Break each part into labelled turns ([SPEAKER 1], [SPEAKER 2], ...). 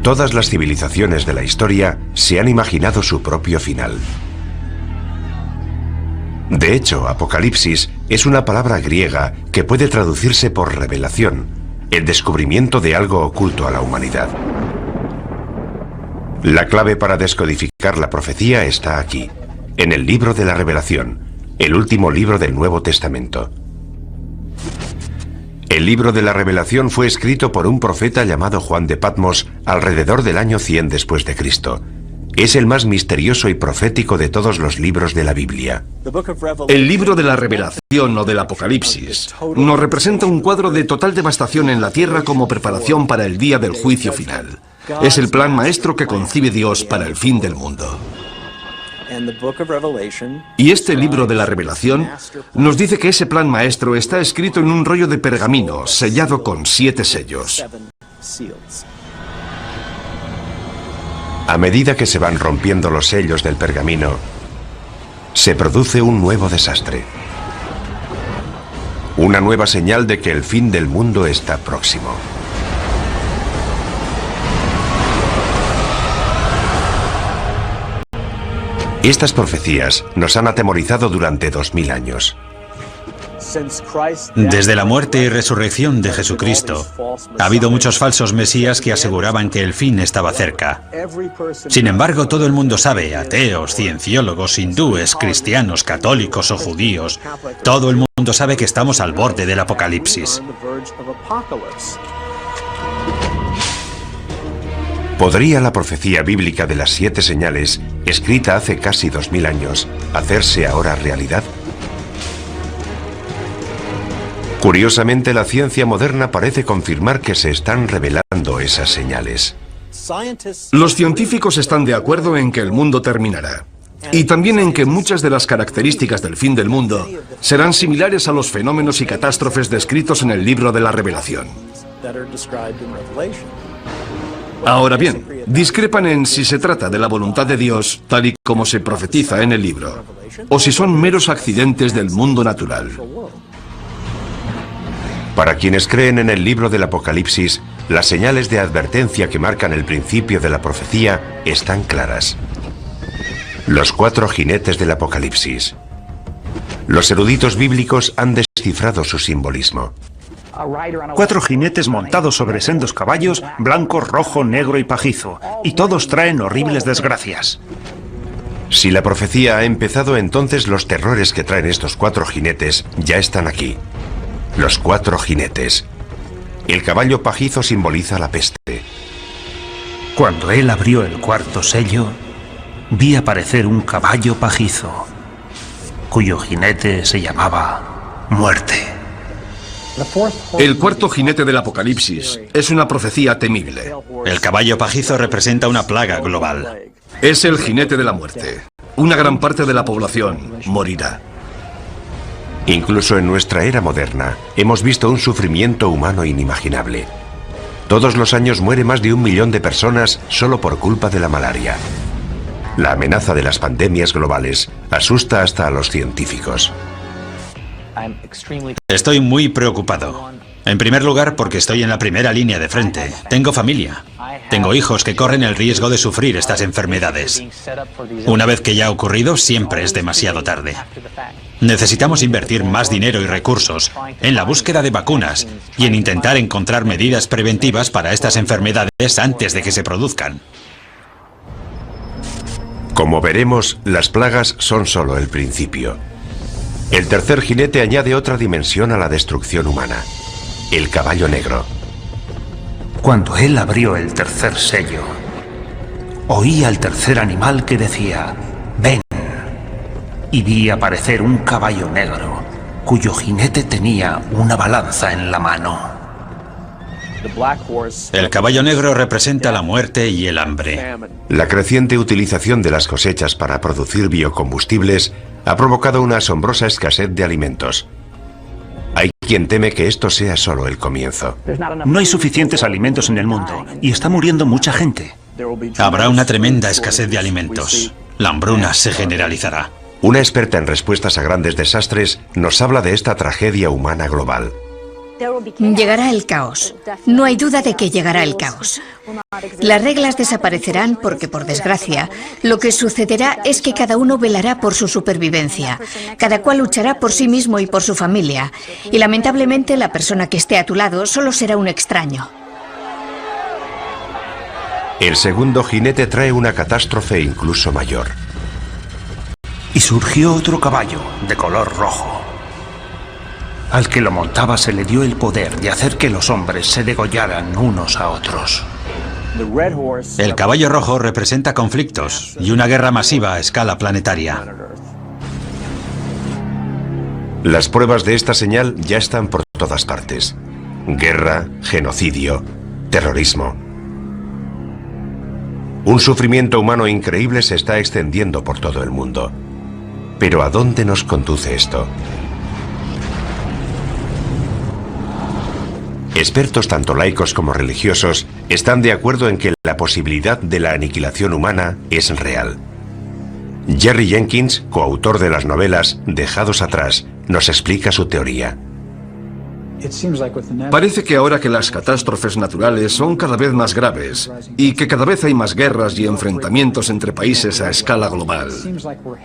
[SPEAKER 1] Todas las civilizaciones de la historia se han imaginado su propio final. De hecho, Apocalipsis es una palabra griega que puede traducirse por revelación, el descubrimiento de algo oculto a la humanidad. La clave para descodificar la profecía está aquí, en el libro de la Revelación, el último libro del Nuevo Testamento. El libro de la Revelación fue escrito por un profeta llamado Juan de Patmos alrededor del año 100 después de Cristo. Es el más misterioso y profético de todos los libros de la Biblia.
[SPEAKER 2] El libro de la Revelación o del Apocalipsis nos representa un cuadro de total devastación en la tierra como preparación para el día del juicio final. Es el plan maestro que concibe Dios para el fin del mundo. Y este libro de la Revelación nos dice que ese plan maestro está escrito en un rollo de pergamino sellado con 7 sellos.
[SPEAKER 1] A medida que se van rompiendo los sellos del pergamino, se produce un nuevo desastre. Una nueva señal de que el fin del mundo está próximo. Estas profecías nos han atemorizado durante 2000 años.
[SPEAKER 3] Desde la muerte y resurrección de Jesucristo, ha habido muchos falsos mesías que aseguraban que el fin estaba cerca. Sin embargo, todo el mundo sabe, ateos, cienciólogos, hindúes, cristianos, católicos o judíos, todo el mundo sabe que estamos al borde del Apocalipsis.
[SPEAKER 1] ¿Podría la profecía bíblica de las 7 señales, escrita hace casi 2000 años, hacerse ahora realidad? Curiosamente, la ciencia moderna parece confirmar que se están revelando esas señales.
[SPEAKER 2] Los científicos están de acuerdo en que el mundo terminará. Y también en que muchas de las características del fin del mundo serán similares a los fenómenos y catástrofes descritos en el libro de la Revelación. Ahora bien, discrepan en si se trata de la voluntad de Dios, tal y como se profetiza en el libro, o si son meros accidentes del mundo natural.
[SPEAKER 1] Para quienes creen en el libro del Apocalipsis, las señales de advertencia que marcan el principio de la profecía están claras. Los 4 jinetes del Apocalipsis. Los eruditos bíblicos han descifrado su simbolismo.
[SPEAKER 4] 4 jinetes montados sobre sendos caballos, blanco, rojo, negro y pajizo, y todos traen horribles desgracias.
[SPEAKER 1] Si la profecía ha empezado, entonces los terrores que traen estos 4 jinetes ya están aquí. Los 4 jinetes. El caballo pajizo simboliza la peste.
[SPEAKER 4] Cuando él abrió el 4º sello, vi aparecer un caballo pajizo, cuyo jinete se llamaba Muerte.
[SPEAKER 2] El 4º jinete del Apocalipsis es una profecía temible.
[SPEAKER 3] El caballo pajizo representa una plaga global.
[SPEAKER 2] Es el jinete de la muerte. Una gran parte de la población morirá.
[SPEAKER 1] Incluso en nuestra era moderna, hemos visto un sufrimiento humano inimaginable. Todos los años muere más de 1 millón de personas solo por culpa de la malaria. La amenaza de las pandemias globales asusta hasta a los científicos.
[SPEAKER 3] Estoy muy preocupado. En primer lugar, porque estoy en la primera línea de frente. Tengo familia. Tengo hijos que corren el riesgo de sufrir estas enfermedades. Una vez que ya ha ocurrido, siempre es demasiado tarde. Necesitamos invertir más dinero y recursos en la búsqueda de vacunas y en intentar encontrar medidas preventivas para estas enfermedades antes de que se produzcan.
[SPEAKER 1] Como veremos, las plagas son solo el principio. El 3er jinete añade otra dimensión a la destrucción humana. El caballo negro.
[SPEAKER 4] Cuando él abrió el 3er sello, oí al 3er animal que decía, «Ven», y vi aparecer un caballo negro, cuyo jinete tenía una balanza en la mano.
[SPEAKER 3] El caballo negro representa la muerte y el hambre.
[SPEAKER 1] La creciente utilización de las cosechas para producir biocombustibles ha provocado una asombrosa escasez de alimentos. Hay quien teme que esto sea solo el comienzo.
[SPEAKER 4] No hay suficientes alimentos en el mundo y está muriendo mucha gente.
[SPEAKER 3] Habrá una tremenda escasez de alimentos. La hambruna se generalizará.
[SPEAKER 1] Una experta en respuestas a grandes desastres nos habla de esta tragedia humana global.
[SPEAKER 5] Llegará el caos. No hay duda de que llegará el caos. Las reglas desaparecerán porque, por desgracia, lo que sucederá es que cada uno velará por su supervivencia. Cada cual luchará por sí mismo y por su familia. Y lamentablemente la persona que esté a tu lado solo será un extraño.
[SPEAKER 1] El segundo jinete trae una catástrofe incluso mayor.
[SPEAKER 4] Y surgió otro caballo de color rojo. Al que lo montaba se le dio el poder de hacer que los hombres se degollaran unos a otros.
[SPEAKER 3] El caballo rojo representa conflictos y una guerra masiva a escala planetaria.
[SPEAKER 1] Las pruebas de esta señal ya están por todas partes. Guerra, genocidio, terrorismo. Un sufrimiento humano increíble se está extendiendo por todo el mundo. Pero ¿a dónde nos conduce esto? Expertos tanto laicos como religiosos están de acuerdo en que la posibilidad de la aniquilación humana es real. Jerry Jenkins, coautor de las novelas Dejados atrás, nos explica su teoría.
[SPEAKER 2] Parece que ahora que las catástrofes naturales son cada vez más graves y que cada vez hay más guerras y enfrentamientos entre países a escala global,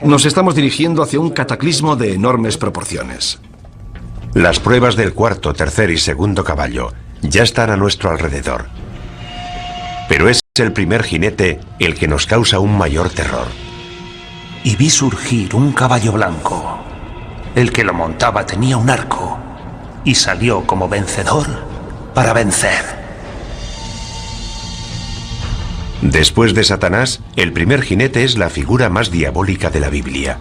[SPEAKER 2] nos estamos dirigiendo hacia un cataclismo de enormes proporciones.
[SPEAKER 1] Las pruebas del cuarto, tercer y segundo caballo ya están a nuestro alrededor. Pero es el primer jinete el que nos causa un mayor terror.
[SPEAKER 4] Y vi surgir un caballo blanco. El que lo montaba tenía un arco y salió como vencedor para vencer.
[SPEAKER 1] Después de Satanás, el primer jinete es la figura más diabólica de la Biblia,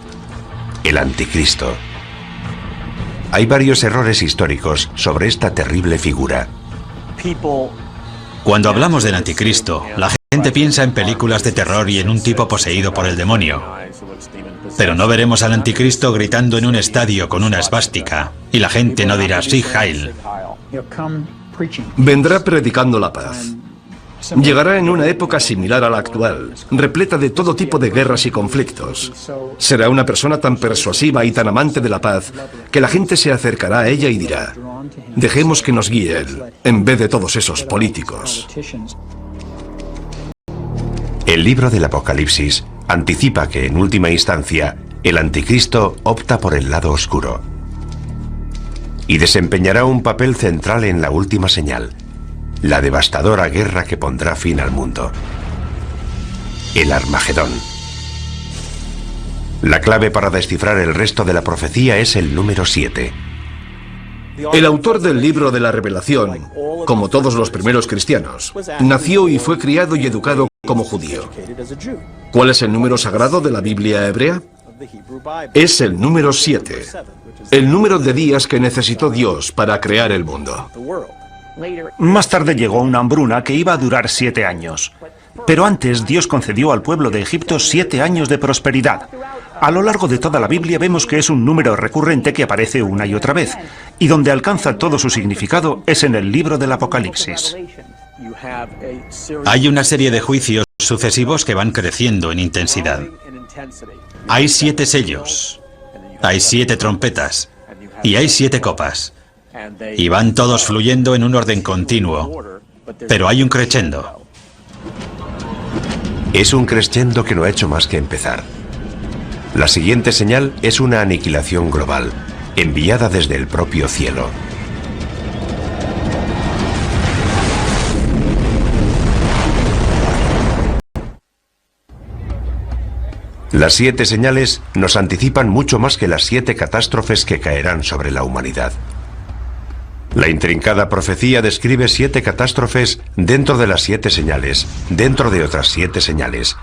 [SPEAKER 1] el Anticristo. Hay varios errores históricos sobre esta terrible figura.
[SPEAKER 3] Cuando hablamos del Anticristo, la gente piensa en películas de terror y en un tipo poseído por el demonio. Pero no veremos al Anticristo gritando en un estadio con una esvástica, y la gente no dirá "Sí, Heil".
[SPEAKER 2] Vendrá predicando la paz. Llegará en una época similar a la actual, repleta de todo tipo de guerras y conflictos. Será una persona tan persuasiva y tan amante de la paz que la gente se acercará a ella y dirá: dejemos que nos guíe él, en vez de todos esos políticos.
[SPEAKER 1] El libro del Apocalipsis anticipa que, en última instancia, el Anticristo opta por el lado oscuro y desempeñará un papel central en la última señal, la devastadora guerra que pondrá fin al mundo. El Armagedón. La clave para descifrar el resto de la profecía es el número 7.
[SPEAKER 2] El autor del libro de la Revelación, como todos los primeros cristianos, nació y fue criado y educado como judío. ¿Cuál es el número sagrado de la Biblia hebrea? Es el número 7, el número de días que necesitó Dios para crear el mundo.
[SPEAKER 4] Más tarde llegó una hambruna que iba a durar 7 años. Pero antes Dios concedió al pueblo de Egipto 7 años de prosperidad. A lo largo de toda la Biblia vemos que es un número recurrente que aparece una y otra vez, y donde alcanza todo su significado es en el libro del Apocalipsis.
[SPEAKER 3] Hay una serie de juicios sucesivos que van creciendo en intensidad. Hay 7 sellos, hay 7 trompetas y hay 7 copas. Y van todos fluyendo en un orden continuo, pero hay un crescendo.
[SPEAKER 1] Es un crescendo que no ha hecho más que empezar. La siguiente señal es una aniquilación global, enviada desde el propio cielo. Las 7 señales nos anticipan mucho más que las 7 catástrofes que caerán sobre la humanidad. La intrincada profecía describe 7 catástrofes dentro de las 7 señales, dentro de otras 7 señales.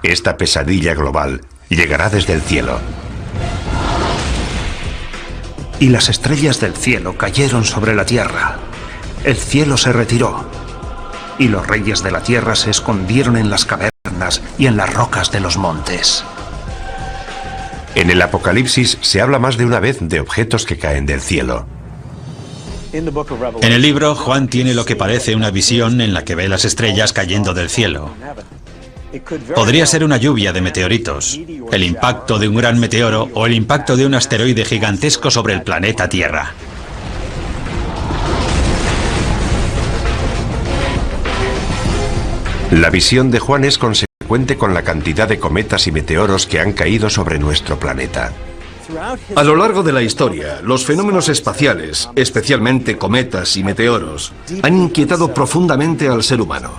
[SPEAKER 1] Esta pesadilla global llegará desde el cielo.
[SPEAKER 4] Y las estrellas del cielo cayeron sobre la tierra. El cielo se retiró. Y los reyes de la tierra se escondieron en las cavernas y en las rocas de los montes.
[SPEAKER 1] En el Apocalipsis se habla más de una vez de objetos que caen del cielo.
[SPEAKER 3] En el libro, Juan tiene lo que parece una visión en la que ve las estrellas cayendo del cielo. Podría ser una lluvia de meteoritos, el impacto de un gran meteoro o el impacto de un asteroide gigantesco sobre el planeta Tierra.
[SPEAKER 1] La visión de Juan es consecuente con la cantidad de cometas y meteoros que han caído sobre nuestro planeta.
[SPEAKER 2] A lo largo de la historia, los fenómenos espaciales, especialmente cometas y meteoros, han inquietado profundamente al ser humano.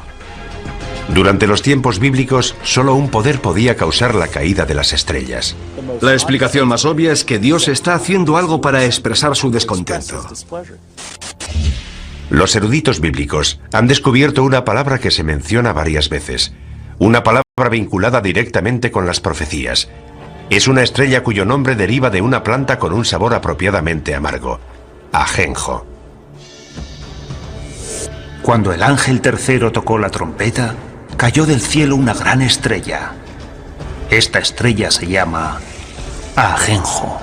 [SPEAKER 1] Durante los tiempos bíblicos, solo un poder podía causar la caída de las estrellas.
[SPEAKER 2] La explicación más obvia es que Dios está haciendo algo para expresar su descontento.
[SPEAKER 1] Los eruditos bíblicos han descubierto una palabra que se menciona varias veces, una palabra vinculada directamente con las profecías. Es una estrella cuyo nombre deriva de una planta con un sabor apropiadamente amargo, ajenjo.
[SPEAKER 4] Cuando el ángel tercero tocó la trompeta, cayó del cielo una gran estrella. Esta estrella se llama ajenjo.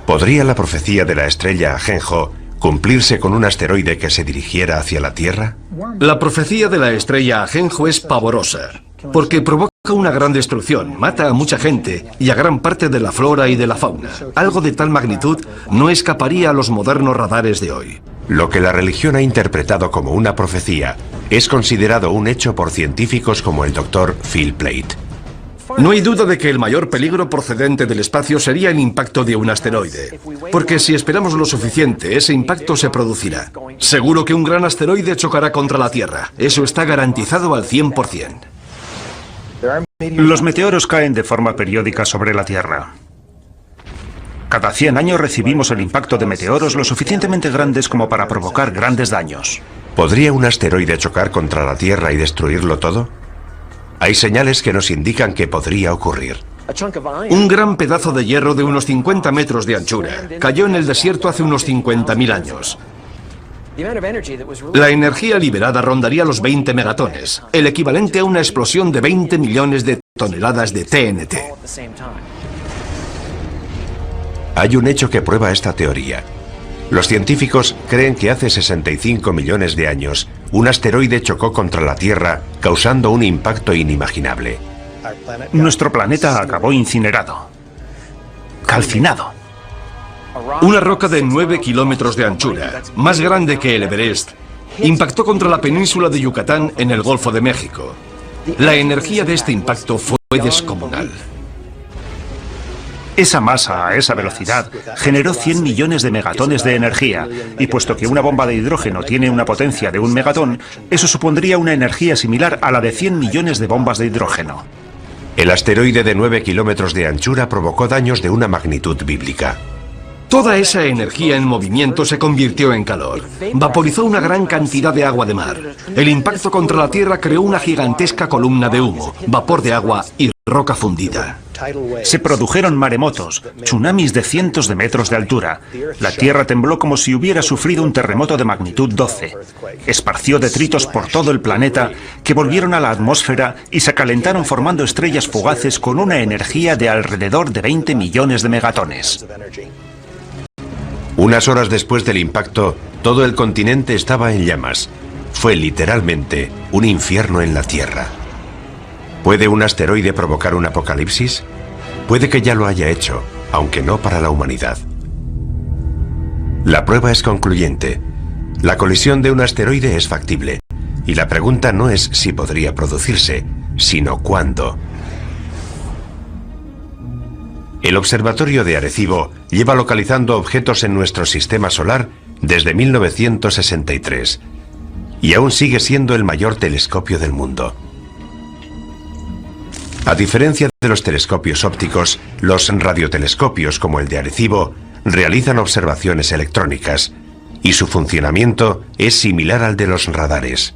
[SPEAKER 1] ¿Podría la profecía de la estrella ajenjo cumplirse con un asteroide que se dirigiera hacia la Tierra?
[SPEAKER 2] La profecía de la estrella ajenjo es pavorosa, porque provoca una gran destrucción, mata a mucha gente y a gran parte de la flora y de la fauna. Algo de tal magnitud no escaparía a los modernos radares de hoy.
[SPEAKER 1] Lo que la religión ha interpretado como una profecía es considerado un hecho por científicos como el Dr. Phil Plait.
[SPEAKER 2] No hay duda de que el mayor peligro procedente del espacio sería el impacto de un asteroide, porque si esperamos lo suficiente, ese impacto se producirá. Seguro que un gran asteroide chocará contra la Tierra. Eso está garantizado al 100%.
[SPEAKER 4] Los meteoros caen de forma periódica sobre la Tierra. Cada 100 años recibimos el impacto de meteoros lo suficientemente grandes como para provocar grandes daños.
[SPEAKER 1] ¿Podría un asteroide chocar contra la Tierra y destruirlo todo? Hay señales que nos indican que podría ocurrir.
[SPEAKER 2] Un gran pedazo de hierro de unos 50 metros de anchura cayó en el desierto hace unos 50.000 años. La energía liberada rondaría los 20 megatones, el equivalente a una explosión de 20 millones de toneladas de TNT.
[SPEAKER 1] Hay un hecho que prueba esta teoría. Los científicos creen que hace 65 millones de años, un asteroide chocó contra la Tierra, causando un impacto inimaginable.
[SPEAKER 4] Nuestro planeta acabó incinerado, calcinado.
[SPEAKER 2] Una roca de 9 kilómetros de anchura, más grande que el Everest, impactó contra la península de Yucatán en el Golfo de México. La energía de este impacto fue descomunal.
[SPEAKER 4] Esa masa, a esa velocidad, generó 100 millones de megatones de energía, y puesto que una bomba de hidrógeno tiene una potencia de 1 megatón, eso supondría una energía similar a la de 100 millones de bombas de hidrógeno.
[SPEAKER 1] El asteroide de 9 kilómetros de anchura provocó daños de una magnitud bíblica.
[SPEAKER 2] Toda esa energía en movimiento se convirtió en calor. Vaporizó una gran cantidad de agua de mar. El impacto contra la Tierra creó una gigantesca columna de humo, vapor de agua y roca fundida.
[SPEAKER 4] Se produjeron maremotos, tsunamis de cientos de metros de altura. La Tierra tembló como si hubiera sufrido un terremoto de magnitud 12. Esparció detritos por todo el planeta que volvieron a la atmósfera y se calentaron formando estrellas fugaces con una energía de alrededor de 20 millones de megatones.
[SPEAKER 1] Unas horas después del impacto, todo el continente estaba en llamas. Fue literalmente un infierno en la Tierra. ¿Puede un asteroide provocar un apocalipsis? Puede que ya lo haya hecho, aunque no para la humanidad. La prueba es concluyente. La colisión de un asteroide es factible, y la pregunta no es si podría producirse, sino cuándo. El Observatorio de Arecibo lleva localizando objetos en nuestro sistema solar desde 1963 y aún sigue siendo el mayor telescopio del mundo. A diferencia de los telescopios ópticos, los radiotelescopios como el de Arecibo realizan observaciones electrónicas y su funcionamiento es similar al de los radares.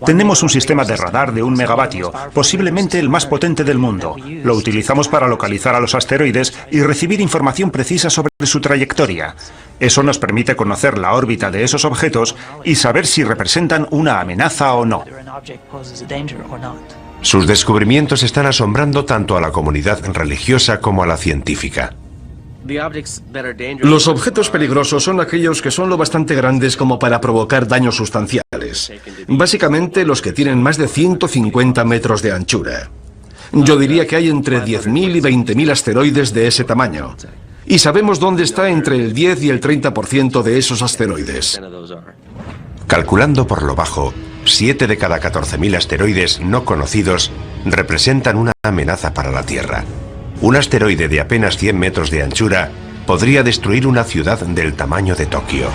[SPEAKER 4] Tenemos un sistema de radar de 1 megavatio, posiblemente el más potente del mundo. Lo utilizamos para localizar a los asteroides y recibir información precisa sobre su trayectoria. Eso nos permite conocer la órbita de esos objetos y saber si representan una amenaza o no.
[SPEAKER 1] Sus descubrimientos están asombrando tanto a la comunidad religiosa como a la científica.
[SPEAKER 2] Los objetos peligrosos son aquellos que son lo bastante grandes como para provocar daños sustanciales. Básicamente los que tienen más de 150 metros de anchura. Yo diría que hay entre 10.000 y 20.000 asteroides de ese tamaño. Y sabemos dónde está entre el 10 y el 30% de esos asteroides.
[SPEAKER 1] Calculando por lo bajo, 7 de cada 14.000 asteroides no conocidos representan una amenaza para la Tierra. Un asteroide de apenas 100 metros de anchura podría destruir una ciudad del tamaño de Tokio.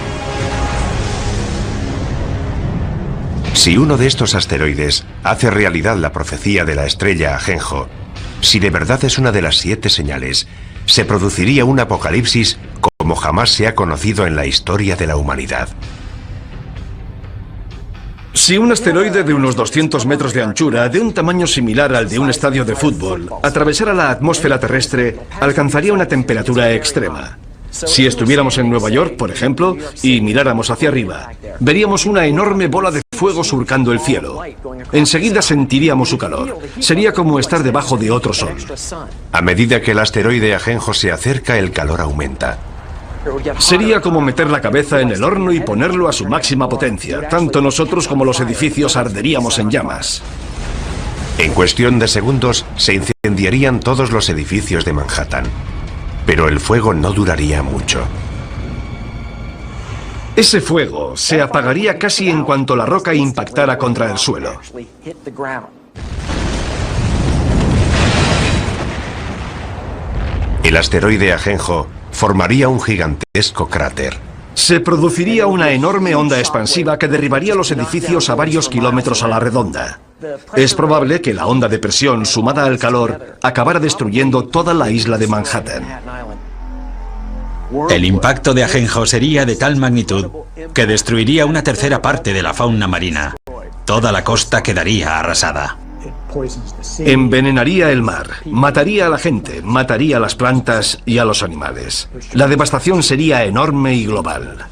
[SPEAKER 1] Si uno de estos asteroides hace realidad la profecía de la estrella Ajenjo, si de verdad es una de las 7 señales, se produciría un apocalipsis como jamás se ha conocido en la historia de la humanidad.
[SPEAKER 2] Si un asteroide de unos 200 metros de anchura, de un tamaño similar al de un estadio de fútbol, atravesara la atmósfera terrestre, alcanzaría una temperatura extrema. Si estuviéramos en Nueva York, por ejemplo, y miráramos hacia arriba, veríamos una enorme bola de fuego surcando el cielo. Enseguida sentiríamos su calor. Sería como estar debajo de otro sol.
[SPEAKER 1] A medida que el asteroide Ajenjo se acerca, el calor aumenta.
[SPEAKER 2] Sería como meter la cabeza en el horno y ponerlo a su máxima potencia. Tanto nosotros como los edificios arderíamos en llamas.
[SPEAKER 1] En cuestión de segundos se incendiarían todos los edificios de Manhattan. Pero el fuego no duraría mucho.
[SPEAKER 2] Ese fuego se apagaría casi en cuanto la roca impactara contra el suelo.
[SPEAKER 1] El asteroide Ajenjo formaría un gigantesco cráter.
[SPEAKER 2] Se produciría una enorme onda expansiva que derribaría los edificios a varios kilómetros a la redonda. Es probable que la onda de presión sumada al calor acabara destruyendo toda la isla de Manhattan.
[SPEAKER 3] El impacto de Ajenjo sería de tal magnitud que destruiría una tercera parte de la fauna marina. Toda la costa quedaría arrasada.
[SPEAKER 2] Envenenaría el mar, mataría a la gente, mataría a las plantas y a los animales. La devastación sería enorme y global.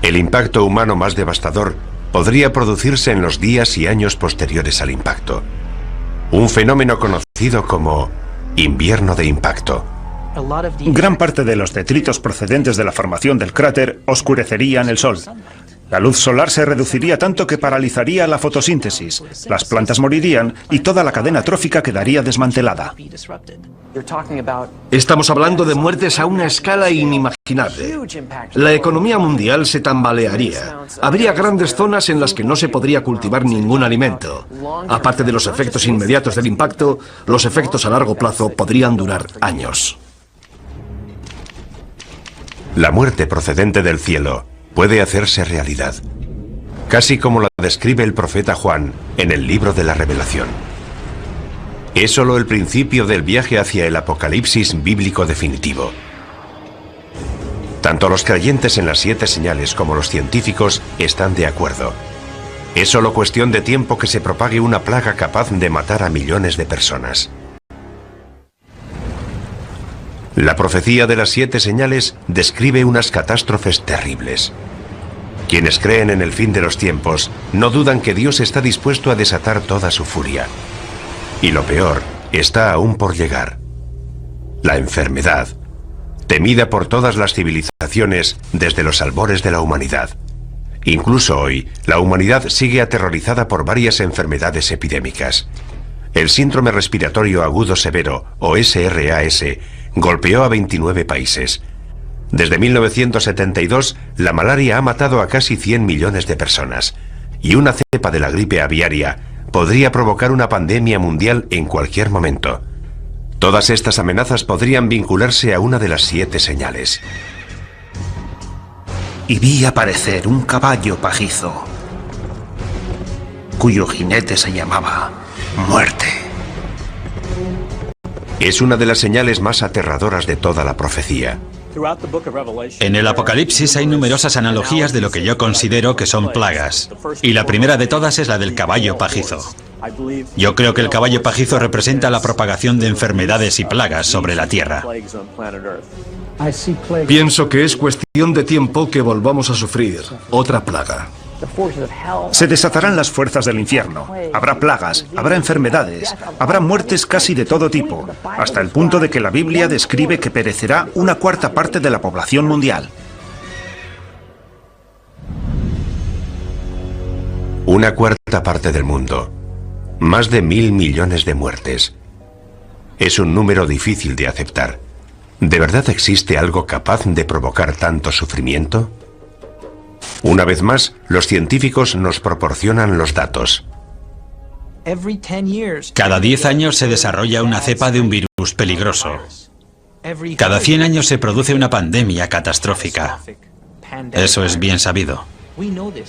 [SPEAKER 1] El impacto humano más devastador podría producirse en los días y años posteriores al impacto. Un fenómeno conocido como invierno de impacto.
[SPEAKER 6] Gran parte de los detritos procedentes de la formación del cráter oscurecerían el sol. La luz solar se reduciría tanto que paralizaría la fotosíntesis, las plantas morirían y toda la cadena trófica quedaría desmantelada.
[SPEAKER 2] Estamos hablando de muertes a una escala inimaginable. La economía mundial se tambalearía. Habría grandes zonas en las que no se podría cultivar ningún alimento. Aparte de los efectos inmediatos del impacto, los efectos a largo plazo podrían durar años.
[SPEAKER 1] La muerte procedente del cielo puede hacerse realidad, casi como la describe el profeta Juan en el libro de la Revelación. Es solo el principio del viaje hacia el apocalipsis bíblico definitivo. Tanto los creyentes en las 7 señales como los científicos están de acuerdo. Es solo cuestión de tiempo que se propague una plaga capaz de matar a millones de personas. La profecía de las 7 señales describe unas catástrofes terribles. Quienes creen en el fin de los tiempos no dudan que Dios está dispuesto a desatar toda su furia. Y lo peor está aún por llegar. La enfermedad, temida por todas las civilizaciones desde los albores de la humanidad. Incluso hoy, la humanidad sigue aterrorizada por varias enfermedades epidémicas. El síndrome respiratorio agudo severo, o SRAS, golpeó a 29 países. Desde 1972, la malaria ha matado a casi 100 millones de personas, y una cepa de la gripe aviaria podría provocar una pandemia mundial en cualquier momento. Todas estas amenazas podrían vincularse a una de las 7 señales.
[SPEAKER 4] Y vi aparecer un caballo pajizo, cuyo jinete se llamaba Muerte.
[SPEAKER 1] Es una de las señales más aterradoras de toda la profecía.
[SPEAKER 3] En el Apocalipsis hay numerosas analogías de lo que yo considero que son plagas, y la primera de todas es la del caballo pajizo. Yo creo que el caballo pajizo representa la propagación de enfermedades y plagas sobre la Tierra.
[SPEAKER 2] Pienso que es cuestión de tiempo que volvamos a sufrir otra plaga.
[SPEAKER 6] Se desatarán las fuerzas del infierno. Habrá plagas, habrá enfermedades, habrá muertes casi de todo tipo, hasta el punto de que la Biblia describe que perecerá una cuarta parte de la población mundial.
[SPEAKER 1] Una cuarta parte del mundo. Más de 1.000 millones de muertes. Es un número difícil de aceptar. ¿De verdad existe algo capaz de provocar tanto sufrimiento? Una vez más, los científicos nos proporcionan los datos.
[SPEAKER 3] Cada 10 años se desarrolla una cepa de un virus peligroso. Cada 100 años se produce una pandemia catastrófica. Eso es bien sabido.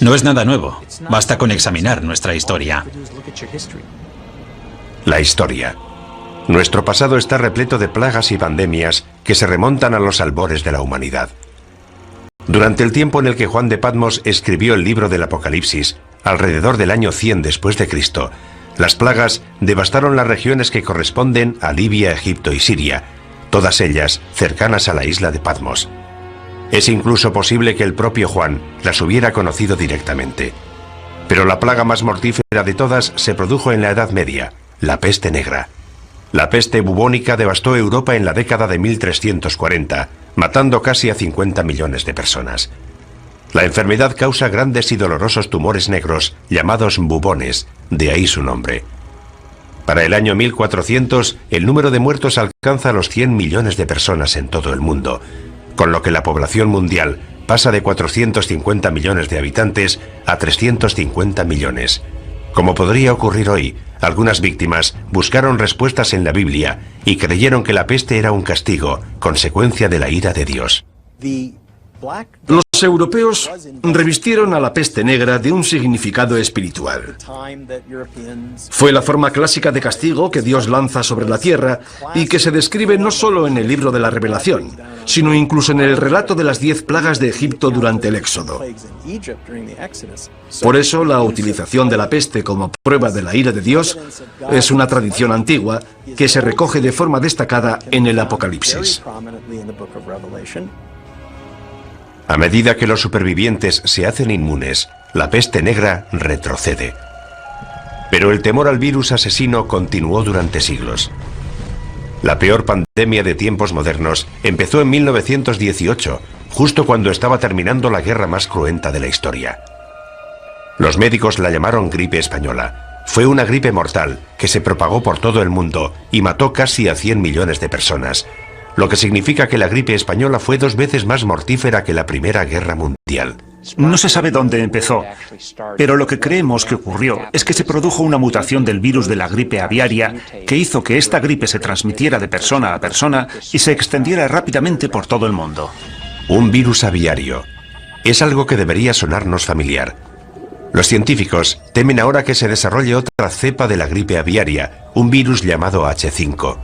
[SPEAKER 3] No es nada nuevo. Basta con examinar nuestra historia.
[SPEAKER 1] La historia. Nuestro pasado está repleto de plagas y pandemias que se remontan a los albores de la humanidad. Durante el tiempo en el que Juan de Patmos escribió el libro del Apocalipsis, alrededor del año 100 después de Cristo, las plagas devastaron las regiones que corresponden a Libia, Egipto y Siria, todas ellas cercanas a la isla de Patmos. Es incluso posible que el propio Juan las hubiera conocido directamente. Pero la plaga más mortífera de todas se produjo en la Edad Media, la peste negra. La peste bubónica devastó Europa en la década de 1340, matando casi a 50 millones de personas. La enfermedad causa grandes y dolorosos tumores negros llamados bubones, de ahí su nombre. Para el año 1400, el número de muertos alcanza los 100 millones de personas en todo el mundo, con lo que la población mundial pasa de 450 millones de habitantes a 350 millones. Como podría ocurrir hoy, algunas víctimas buscaron respuestas en la Biblia y creyeron que la peste era un castigo, consecuencia de la ira de Dios.
[SPEAKER 2] Los europeos revistieron a la peste negra de un significado espiritual. Fue la forma clásica de castigo que Dios lanza sobre la tierra y que se describe no solo en el libro de la Revelación, sino incluso en el relato de las 10 plagas de Egipto durante el Éxodo. Por eso, la utilización de la peste como prueba de la ira de Dios es una tradición antigua que se recoge de forma destacada en el Apocalipsis.
[SPEAKER 1] A medida que los supervivientes se hacen inmunes, la peste negra retrocede. Pero el temor al virus asesino continuó durante siglos. La peor pandemia de tiempos modernos empezó en 1918, justo cuando estaba terminando la guerra más cruenta de la historia. Los médicos la llamaron gripe española. Fue una gripe mortal que se propagó por todo el mundo y mató casi a 100 millones de personas, lo que significa que la gripe española fue 2 veces más mortífera que la Primera Guerra Mundial.
[SPEAKER 6] No se sabe dónde empezó, pero lo que creemos que ocurrió es que se produjo una mutación del virus de la gripe aviaria que hizo que esta gripe se transmitiera de persona a persona y se extendiera rápidamente por todo el mundo.
[SPEAKER 1] Un virus aviario. Es algo que debería sonarnos familiar. Los científicos temen ahora que se desarrolle otra cepa de la gripe aviaria, un virus llamado H5.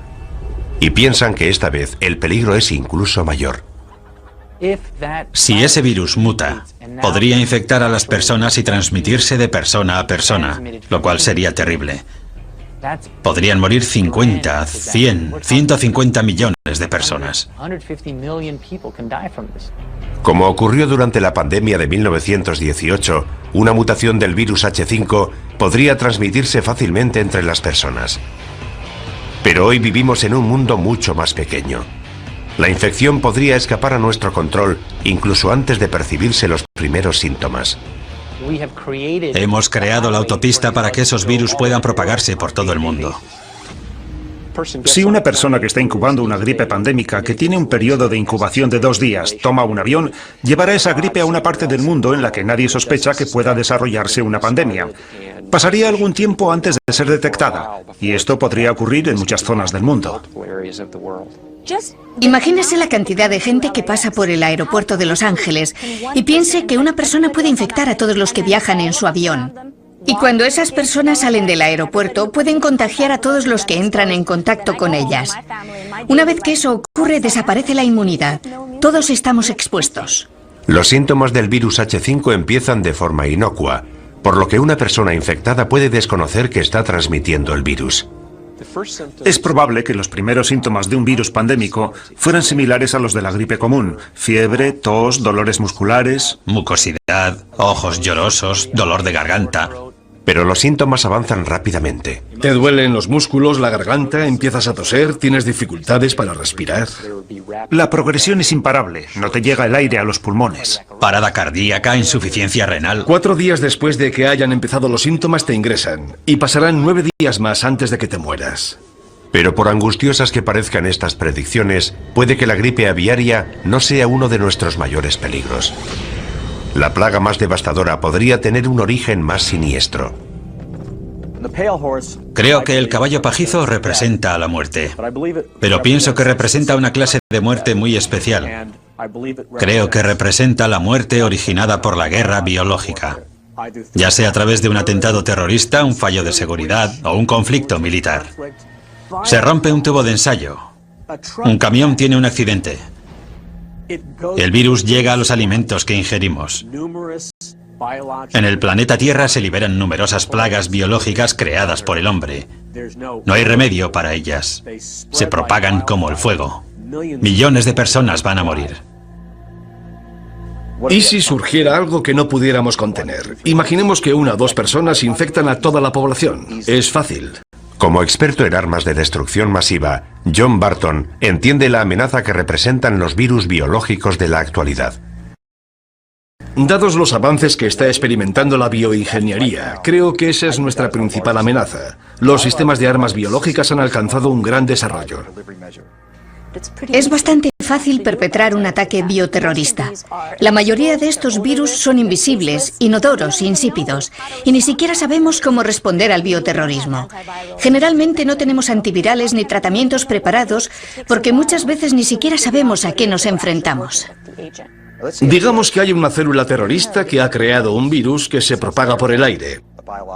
[SPEAKER 1] Y piensan que esta vez el peligro es incluso mayor.
[SPEAKER 3] Si ese virus muta, podría infectar a las personas y transmitirse de persona a persona, lo cual sería terrible. Podrían morir 50, 100, 150 millones de personas.
[SPEAKER 1] Como ocurrió durante la pandemia de 1918, una mutación del virus H5 podría transmitirse fácilmente entre las personas. Pero hoy vivimos en un mundo mucho más pequeño. La infección podría escapar a nuestro control incluso antes de percibirse los primeros síntomas.
[SPEAKER 3] Hemos creado la autopista para que esos virus puedan propagarse por todo el mundo.
[SPEAKER 6] Si una persona que está incubando una gripe pandémica que tiene un periodo de incubación de 2 días toma un avión, llevará esa gripe a una parte del mundo en la que nadie sospecha que pueda desarrollarse una pandemia. Pasaría algún tiempo antes de ser detectada, y esto podría ocurrir en muchas zonas del mundo.
[SPEAKER 5] Imagínese la cantidad de gente que pasa por el aeropuerto de Los Ángeles y piense que una persona puede infectar a todos los que viajan en su avión. Y cuando esas personas salen del aeropuerto, pueden contagiar a todos los que entran en contacto con ellas. Una vez que eso ocurre, desaparece la inmunidad. Todos estamos expuestos.
[SPEAKER 1] Los síntomas del virus H5 empiezan de forma inocua, por lo que una persona infectada puede desconocer que está transmitiendo el virus.
[SPEAKER 6] Es probable que los primeros síntomas de un virus pandémico fueran similares a los de la gripe común: fiebre, tos, dolores musculares,
[SPEAKER 3] Mucosidad, ojos llorosos, dolor de garganta.
[SPEAKER 1] Pero los síntomas avanzan rápidamente.
[SPEAKER 2] Te duelen los músculos, la garganta, empiezas a toser, tienes dificultades para respirar.
[SPEAKER 6] La progresión es imparable, no te llega el aire a los pulmones.
[SPEAKER 3] Parada cardíaca, insuficiencia renal.
[SPEAKER 2] 4 días después de que hayan empezado los síntomas te ingresan y pasarán 9 días más antes de que te mueras.
[SPEAKER 1] Pero por angustiosas que parezcan estas predicciones, puede que la gripe aviaria no sea uno de nuestros mayores peligros. La plaga más devastadora podría tener un origen más siniestro.
[SPEAKER 3] Creo que el caballo pajizo representa a la muerte, pero pienso que representa una clase de muerte muy especial. Creo que representa la muerte originada por la guerra biológica, ya sea a través de un atentado terrorista, un fallo de seguridad o un conflicto militar. Se rompe un tubo de ensayo. Un camión tiene un accidente. El virus llega a los alimentos que ingerimos. En el planeta Tierra se liberan numerosas plagas biológicas creadas por el hombre. No hay remedio para ellas. Se propagan como el fuego. Millones de personas van a morir.
[SPEAKER 2] ¿Y si surgiera algo que no pudiéramos contener? Imaginemos que 1 o 2 personas infectan a toda la población. Es fácil.
[SPEAKER 1] Como experto en armas de destrucción masiva, John Barton entiende la amenaza que representan los virus biológicos de la actualidad.
[SPEAKER 2] Dados los avances que está experimentando la bioingeniería, creo que esa es nuestra principal amenaza. Los sistemas de armas biológicas han alcanzado un gran desarrollo.
[SPEAKER 5] Es bastante fácil perpetrar un ataque bioterrorista. La mayoría de estos virus son invisibles, inodoros, insípidos, y ni siquiera sabemos cómo responder al bioterrorismo. Generalmente no tenemos antivirales ni tratamientos preparados porque muchas veces ni siquiera sabemos a qué nos enfrentamos.
[SPEAKER 2] Digamos que hay una célula terrorista que ha creado un virus que se propaga por el aire.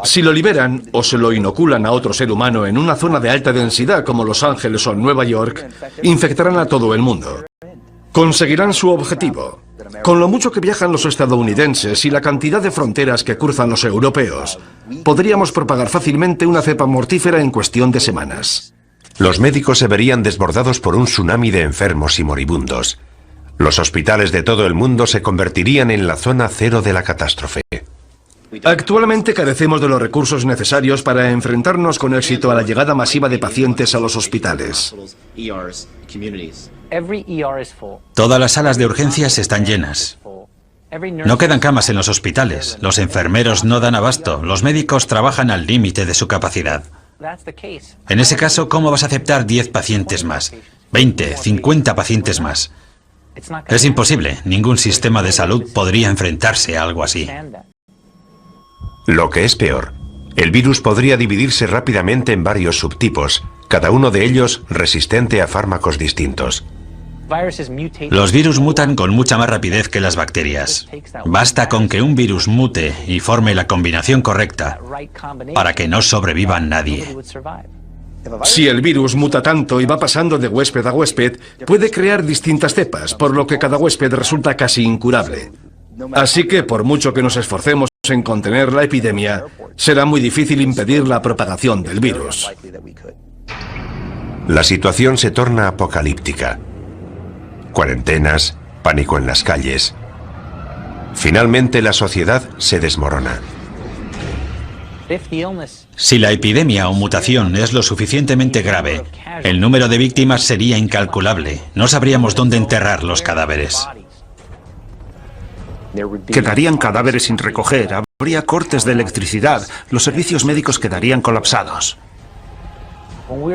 [SPEAKER 2] Si lo liberan o se lo inoculan a otro ser humano en una zona de alta densidad como Los Ángeles o Nueva York, infectarán a todo el mundo. Conseguirán su objetivo. Con lo mucho que viajan los estadounidenses y la cantidad de fronteras que cruzan los europeos, podríamos propagar fácilmente una cepa mortífera en cuestión de semanas.
[SPEAKER 1] Los médicos se verían desbordados por un tsunami de enfermos y moribundos. Los hospitales de todo el mundo se convertirían en la zona cero de la catástrofe.
[SPEAKER 2] Actualmente carecemos de los recursos necesarios para enfrentarnos con éxito a la llegada masiva de pacientes a los hospitales.
[SPEAKER 3] Todas las salas de urgencias están llenas. No quedan camas en los hospitales. Los enfermeros no dan abasto. Los médicos trabajan al límite de su capacidad. En ese caso, ¿cómo vas a aceptar 10 pacientes más? 20, 50 pacientes más. Es imposible. Ningún sistema de salud podría enfrentarse a algo así.
[SPEAKER 1] Lo que es peor, el virus podría dividirse rápidamente en varios subtipos, cada uno de ellos resistente a fármacos distintos.
[SPEAKER 3] Los virus mutan con mucha más rapidez que las bacterias. Basta con que un virus mute y forme la combinación correcta para que no sobreviva nadie.
[SPEAKER 2] Si el virus muta tanto y va pasando de huésped a huésped, puede crear distintas cepas, por lo que cada huésped resulta casi incurable. Así que, por mucho que nos esforcemos en contener la epidemia, será muy difícil impedir la propagación del virus.
[SPEAKER 1] La situación se torna apocalíptica. Cuarentenas, pánico en las calles. Finalmente la sociedad se desmorona.
[SPEAKER 3] Si la epidemia o mutación es lo suficientemente grave, el número de víctimas sería incalculable. No sabríamos dónde enterrar los cadáveres.
[SPEAKER 6] Quedarían cadáveres sin recoger, habría cortes de electricidad, los servicios médicos quedarían colapsados.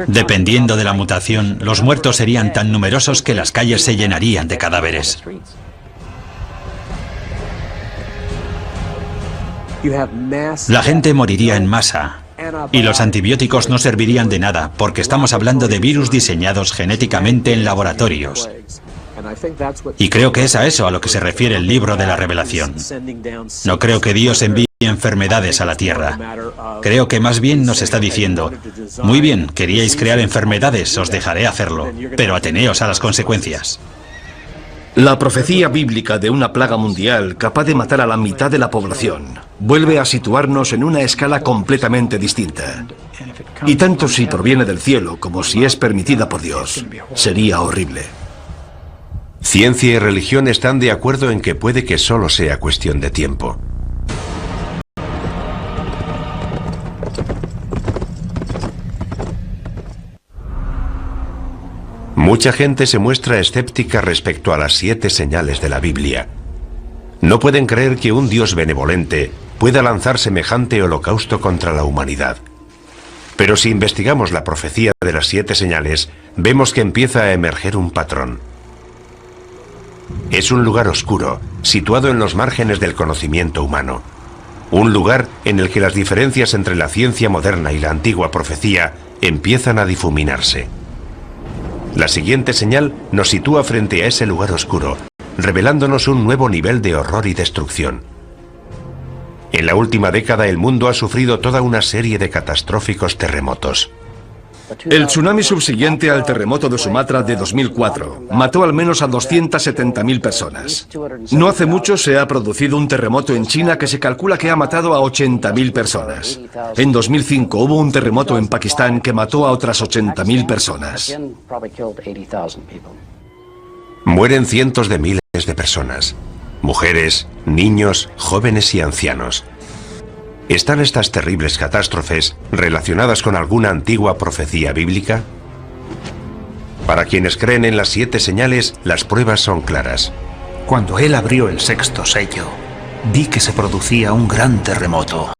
[SPEAKER 3] Dependiendo de la mutación, los muertos serían tan numerosos que las calles se llenarían de cadáveres. La gente moriría en masa y los antibióticos no servirían de nada porque estamos hablando de virus diseñados genéticamente en laboratorios. Y creo que es a eso a lo que se refiere el libro de la Revelación. No creo que Dios envíe enfermedades a la tierra. Creo que más bien nos está diciendo: muy bien, queríais crear enfermedades, os dejaré hacerlo, pero ateneos a las consecuencias.
[SPEAKER 2] La profecía bíblica de una plaga mundial capaz de matar a la mitad de la población vuelve a situarnos en una escala completamente distinta. Y tanto si proviene del cielo como si es permitida por Dios, sería horrible.
[SPEAKER 1] Ciencia y religión están de acuerdo en que puede que solo sea cuestión de tiempo. Mucha gente se muestra escéptica respecto a las 7 señales de la Biblia. No pueden creer que un Dios benevolente pueda lanzar semejante holocausto contra la humanidad. Pero si investigamos la profecía de las 7 señales, vemos que empieza a emerger un patrón. Es un lugar oscuro, situado en los márgenes del conocimiento humano. Un lugar en el que las diferencias entre la ciencia moderna y la antigua profecía empiezan a difuminarse. La siguiente señal nos sitúa frente a ese lugar oscuro, revelándonos un nuevo nivel de horror y destrucción. En la última década el mundo ha sufrido toda una serie de catastróficos terremotos.
[SPEAKER 2] El tsunami subsiguiente al terremoto de Sumatra de 2004 mató al menos a 270.000 personas. No hace mucho se ha producido un terremoto en China que se calcula que ha matado a 80.000 personas. En 2005 hubo un terremoto en Pakistán que mató a otras 80.000 personas.
[SPEAKER 1] Mueren cientos de miles de personas. Mujeres, niños, jóvenes y ancianos. ¿Están estas terribles catástrofes relacionadas con alguna antigua profecía bíblica? Para quienes creen en las 7 señales, las pruebas son claras.
[SPEAKER 4] Cuando él abrió el 6º sello, vi que se producía un gran terremoto.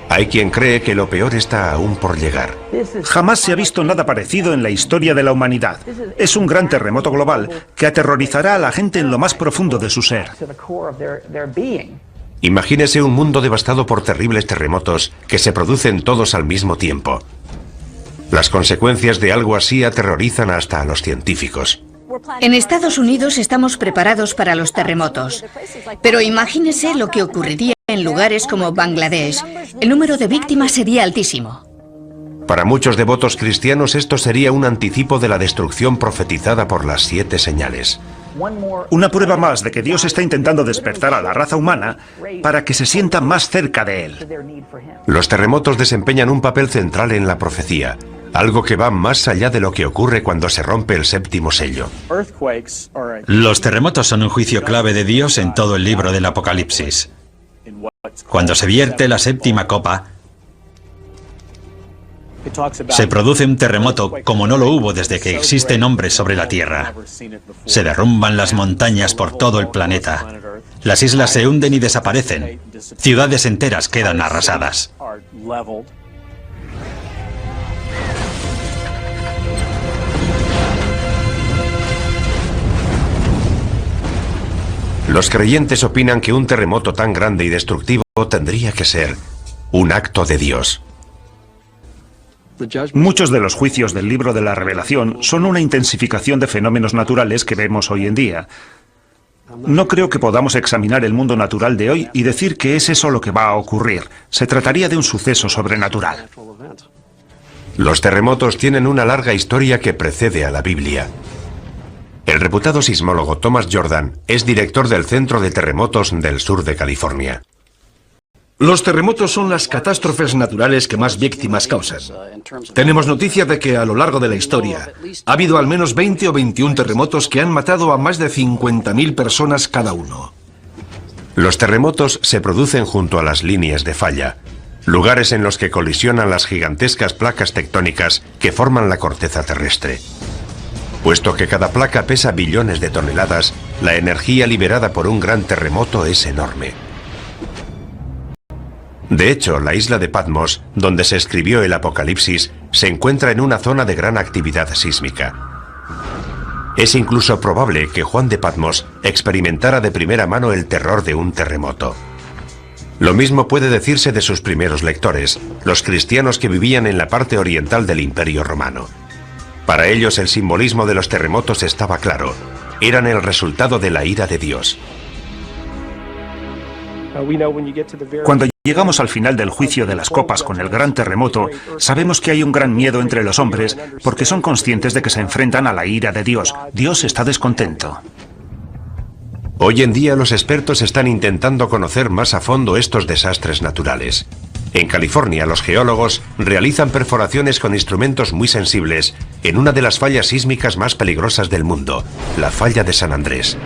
[SPEAKER 1] Hay quien cree que lo peor está aún por llegar.
[SPEAKER 6] Jamás se ha visto nada parecido en la historia de la humanidad. Es un gran terremoto global que aterrorizará a la gente en lo más profundo de su ser.
[SPEAKER 1] Imagínese un mundo devastado por terribles terremotos que se producen todos al mismo tiempo. Las consecuencias de algo así aterrorizan hasta a los científicos.
[SPEAKER 5] En Estados Unidos estamos preparados para los terremotos, pero imagínese lo que ocurriría en lugares como Bangladesh. El número de víctimas sería altísimo.
[SPEAKER 1] Para muchos devotos cristianos esto sería un anticipo de la destrucción profetizada por las 7 señales.
[SPEAKER 6] Una prueba más de que Dios está intentando despertar a la raza humana para que se sienta más cerca de Él.
[SPEAKER 1] Los terremotos desempeñan un papel central en la profecía, algo que va más allá de lo que ocurre cuando se rompe el 7º sello.
[SPEAKER 3] Los terremotos son un juicio clave de Dios en todo el libro del Apocalipsis. Cuando se vierte la 7ª copa, se produce un terremoto como no lo hubo desde que existen hombres sobre la Tierra. Se derrumban las montañas por todo el planeta. Las islas se hunden y desaparecen. Ciudades enteras quedan arrasadas.
[SPEAKER 1] Los creyentes opinan que un terremoto tan grande y destructivo tendría que ser un acto de Dios.
[SPEAKER 6] Muchos de los juicios del libro de la Revelación son una intensificación de fenómenos naturales que vemos hoy en día. No creo que podamos examinar el mundo natural de hoy y decir que es eso lo que va a ocurrir. Se trataría de un suceso sobrenatural.
[SPEAKER 1] Los terremotos tienen una larga historia que precede a la Biblia. El reputado sismólogo Thomas Jordan es director del Centro de Terremotos del sur de California.
[SPEAKER 2] Los terremotos son las catástrofes naturales que más víctimas causan. Tenemos noticia de que a lo largo de la historia ha habido al menos 20 o 21 terremotos que han matado a más de 50.000 personas cada uno.
[SPEAKER 1] Los terremotos se producen junto a las líneas de falla, lugares en los que colisionan las gigantescas placas tectónicas que forman la corteza terrestre. Puesto que cada placa pesa billones de toneladas, la energía liberada por un gran terremoto es enorme. De hecho, la isla de Patmos, donde se escribió el Apocalipsis, se encuentra en una zona de gran actividad sísmica. Es incluso probable que Juan de Patmos experimentara de primera mano el terror de un terremoto. Lo mismo puede decirse de sus primeros lectores, los cristianos que vivían en la parte oriental del Imperio Romano. Para ellos el simbolismo de los terremotos estaba claro. Eran el resultado de la ira de Dios.
[SPEAKER 6] Cuando llegamos al final del juicio de las copas con el gran terremoto, sabemos que hay un gran miedo entre los hombres porque son conscientes de que se enfrentan a la ira de Dios. Dios está descontento.
[SPEAKER 1] Hoy en día los expertos están intentando conocer más a fondo estos desastres naturales. En California, los geólogos realizan perforaciones con instrumentos muy sensibles en una de las fallas sísmicas más peligrosas del mundo, la falla de San Andrés.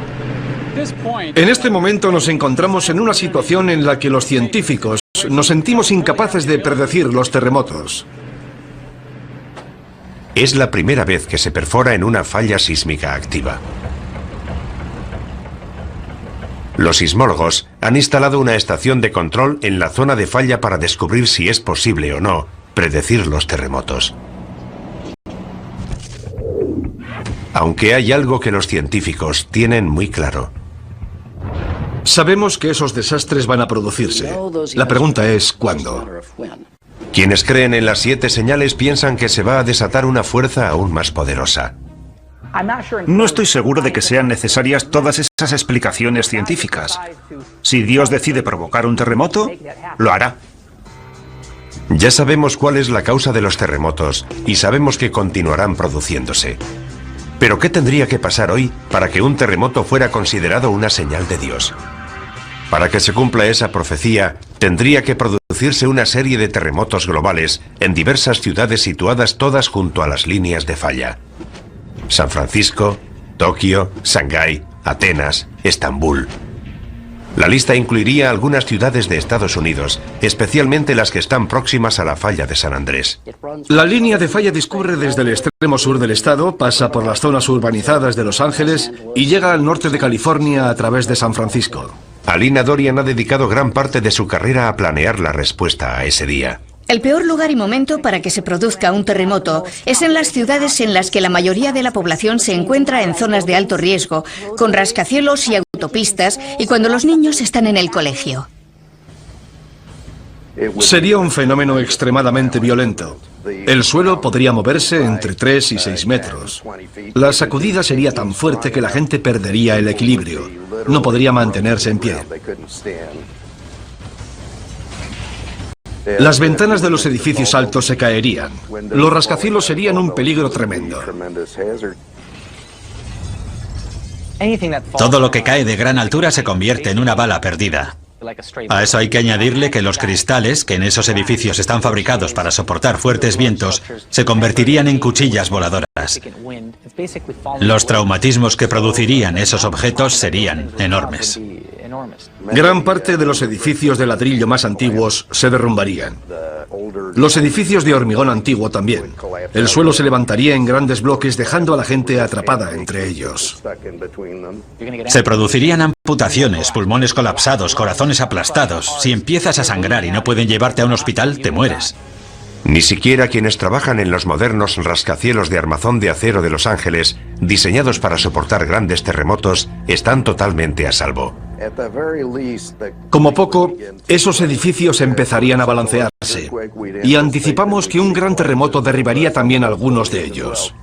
[SPEAKER 2] En este momento nos encontramos en una situación en la que los científicos nos sentimos incapaces de predecir los terremotos.
[SPEAKER 1] Es la primera vez que se perfora en una falla sísmica activa. Los sismólogos han instalado una estación de control en la zona de falla para descubrir si es posible o no predecir los terremotos. Aunque hay algo que los científicos tienen muy claro.
[SPEAKER 2] Sabemos que esos desastres van a producirse. La pregunta es ¿cuándo?
[SPEAKER 1] Quienes creen en las 7 señales piensan que se va a desatar una fuerza aún más poderosa.
[SPEAKER 6] No estoy seguro de que sean necesarias todas esas explicaciones científicas. Si Dios decide provocar un terremoto, lo hará.
[SPEAKER 1] Ya sabemos cuál es la causa de los terremotos y sabemos que continuarán produciéndose. Pero ¿qué tendría que pasar hoy para que un terremoto fuera considerado una señal de Dios? Para que se cumpla esa profecía, tendría que producirse una serie de terremotos globales en diversas ciudades situadas todas junto a las líneas de falla. San Francisco, Tokio, Shanghái, Atenas, Estambul. La lista incluiría algunas ciudades de Estados Unidos, especialmente las que están próximas a la falla de San Andrés.
[SPEAKER 2] La línea de falla discurre desde el extremo sur del estado, pasa por las zonas urbanizadas de Los Ángeles y llega al norte de California a través de San Francisco.
[SPEAKER 1] Alina Dorian ha dedicado gran parte de su carrera a planear la respuesta a ese día.
[SPEAKER 5] El peor lugar y momento para que se produzca un terremoto es en las ciudades en las que la mayoría de la población se encuentra en zonas de alto riesgo, con rascacielos y autopistas, y cuando los niños están en el colegio.
[SPEAKER 2] Sería un fenómeno extremadamente violento. El suelo podría moverse entre 3 y 6 metros. La sacudida sería tan fuerte que la gente perdería el equilibrio. No podría mantenerse en pie. Las ventanas de los edificios altos se caerían. Los rascacielos serían un peligro tremendo.
[SPEAKER 3] Todo lo que cae de gran altura se convierte en una bala perdida. A eso hay que añadirle que los cristales, que en esos edificios están fabricados para soportar fuertes vientos, se convertirían en cuchillas voladoras. Los traumatismos que producirían esos objetos serían enormes.
[SPEAKER 2] Gran parte de los edificios de ladrillo más antiguos se derrumbarían. Los edificios de hormigón antiguo también. El suelo se levantaría en grandes bloques dejando a la gente atrapada entre ellos.
[SPEAKER 3] Se producirían amputaciones, pulmones colapsados, corazones aplastados. Si empiezas a sangrar y no pueden llevarte a un hospital, te mueres.
[SPEAKER 1] Ni siquiera quienes trabajan en los modernos rascacielos de armazón de acero de Los Ángeles, diseñados para soportar grandes terremotos, están totalmente a salvo.
[SPEAKER 2] Como poco, esos edificios empezarían a balancearse, y anticipamos que un gran terremoto derribaría también algunos de ellos.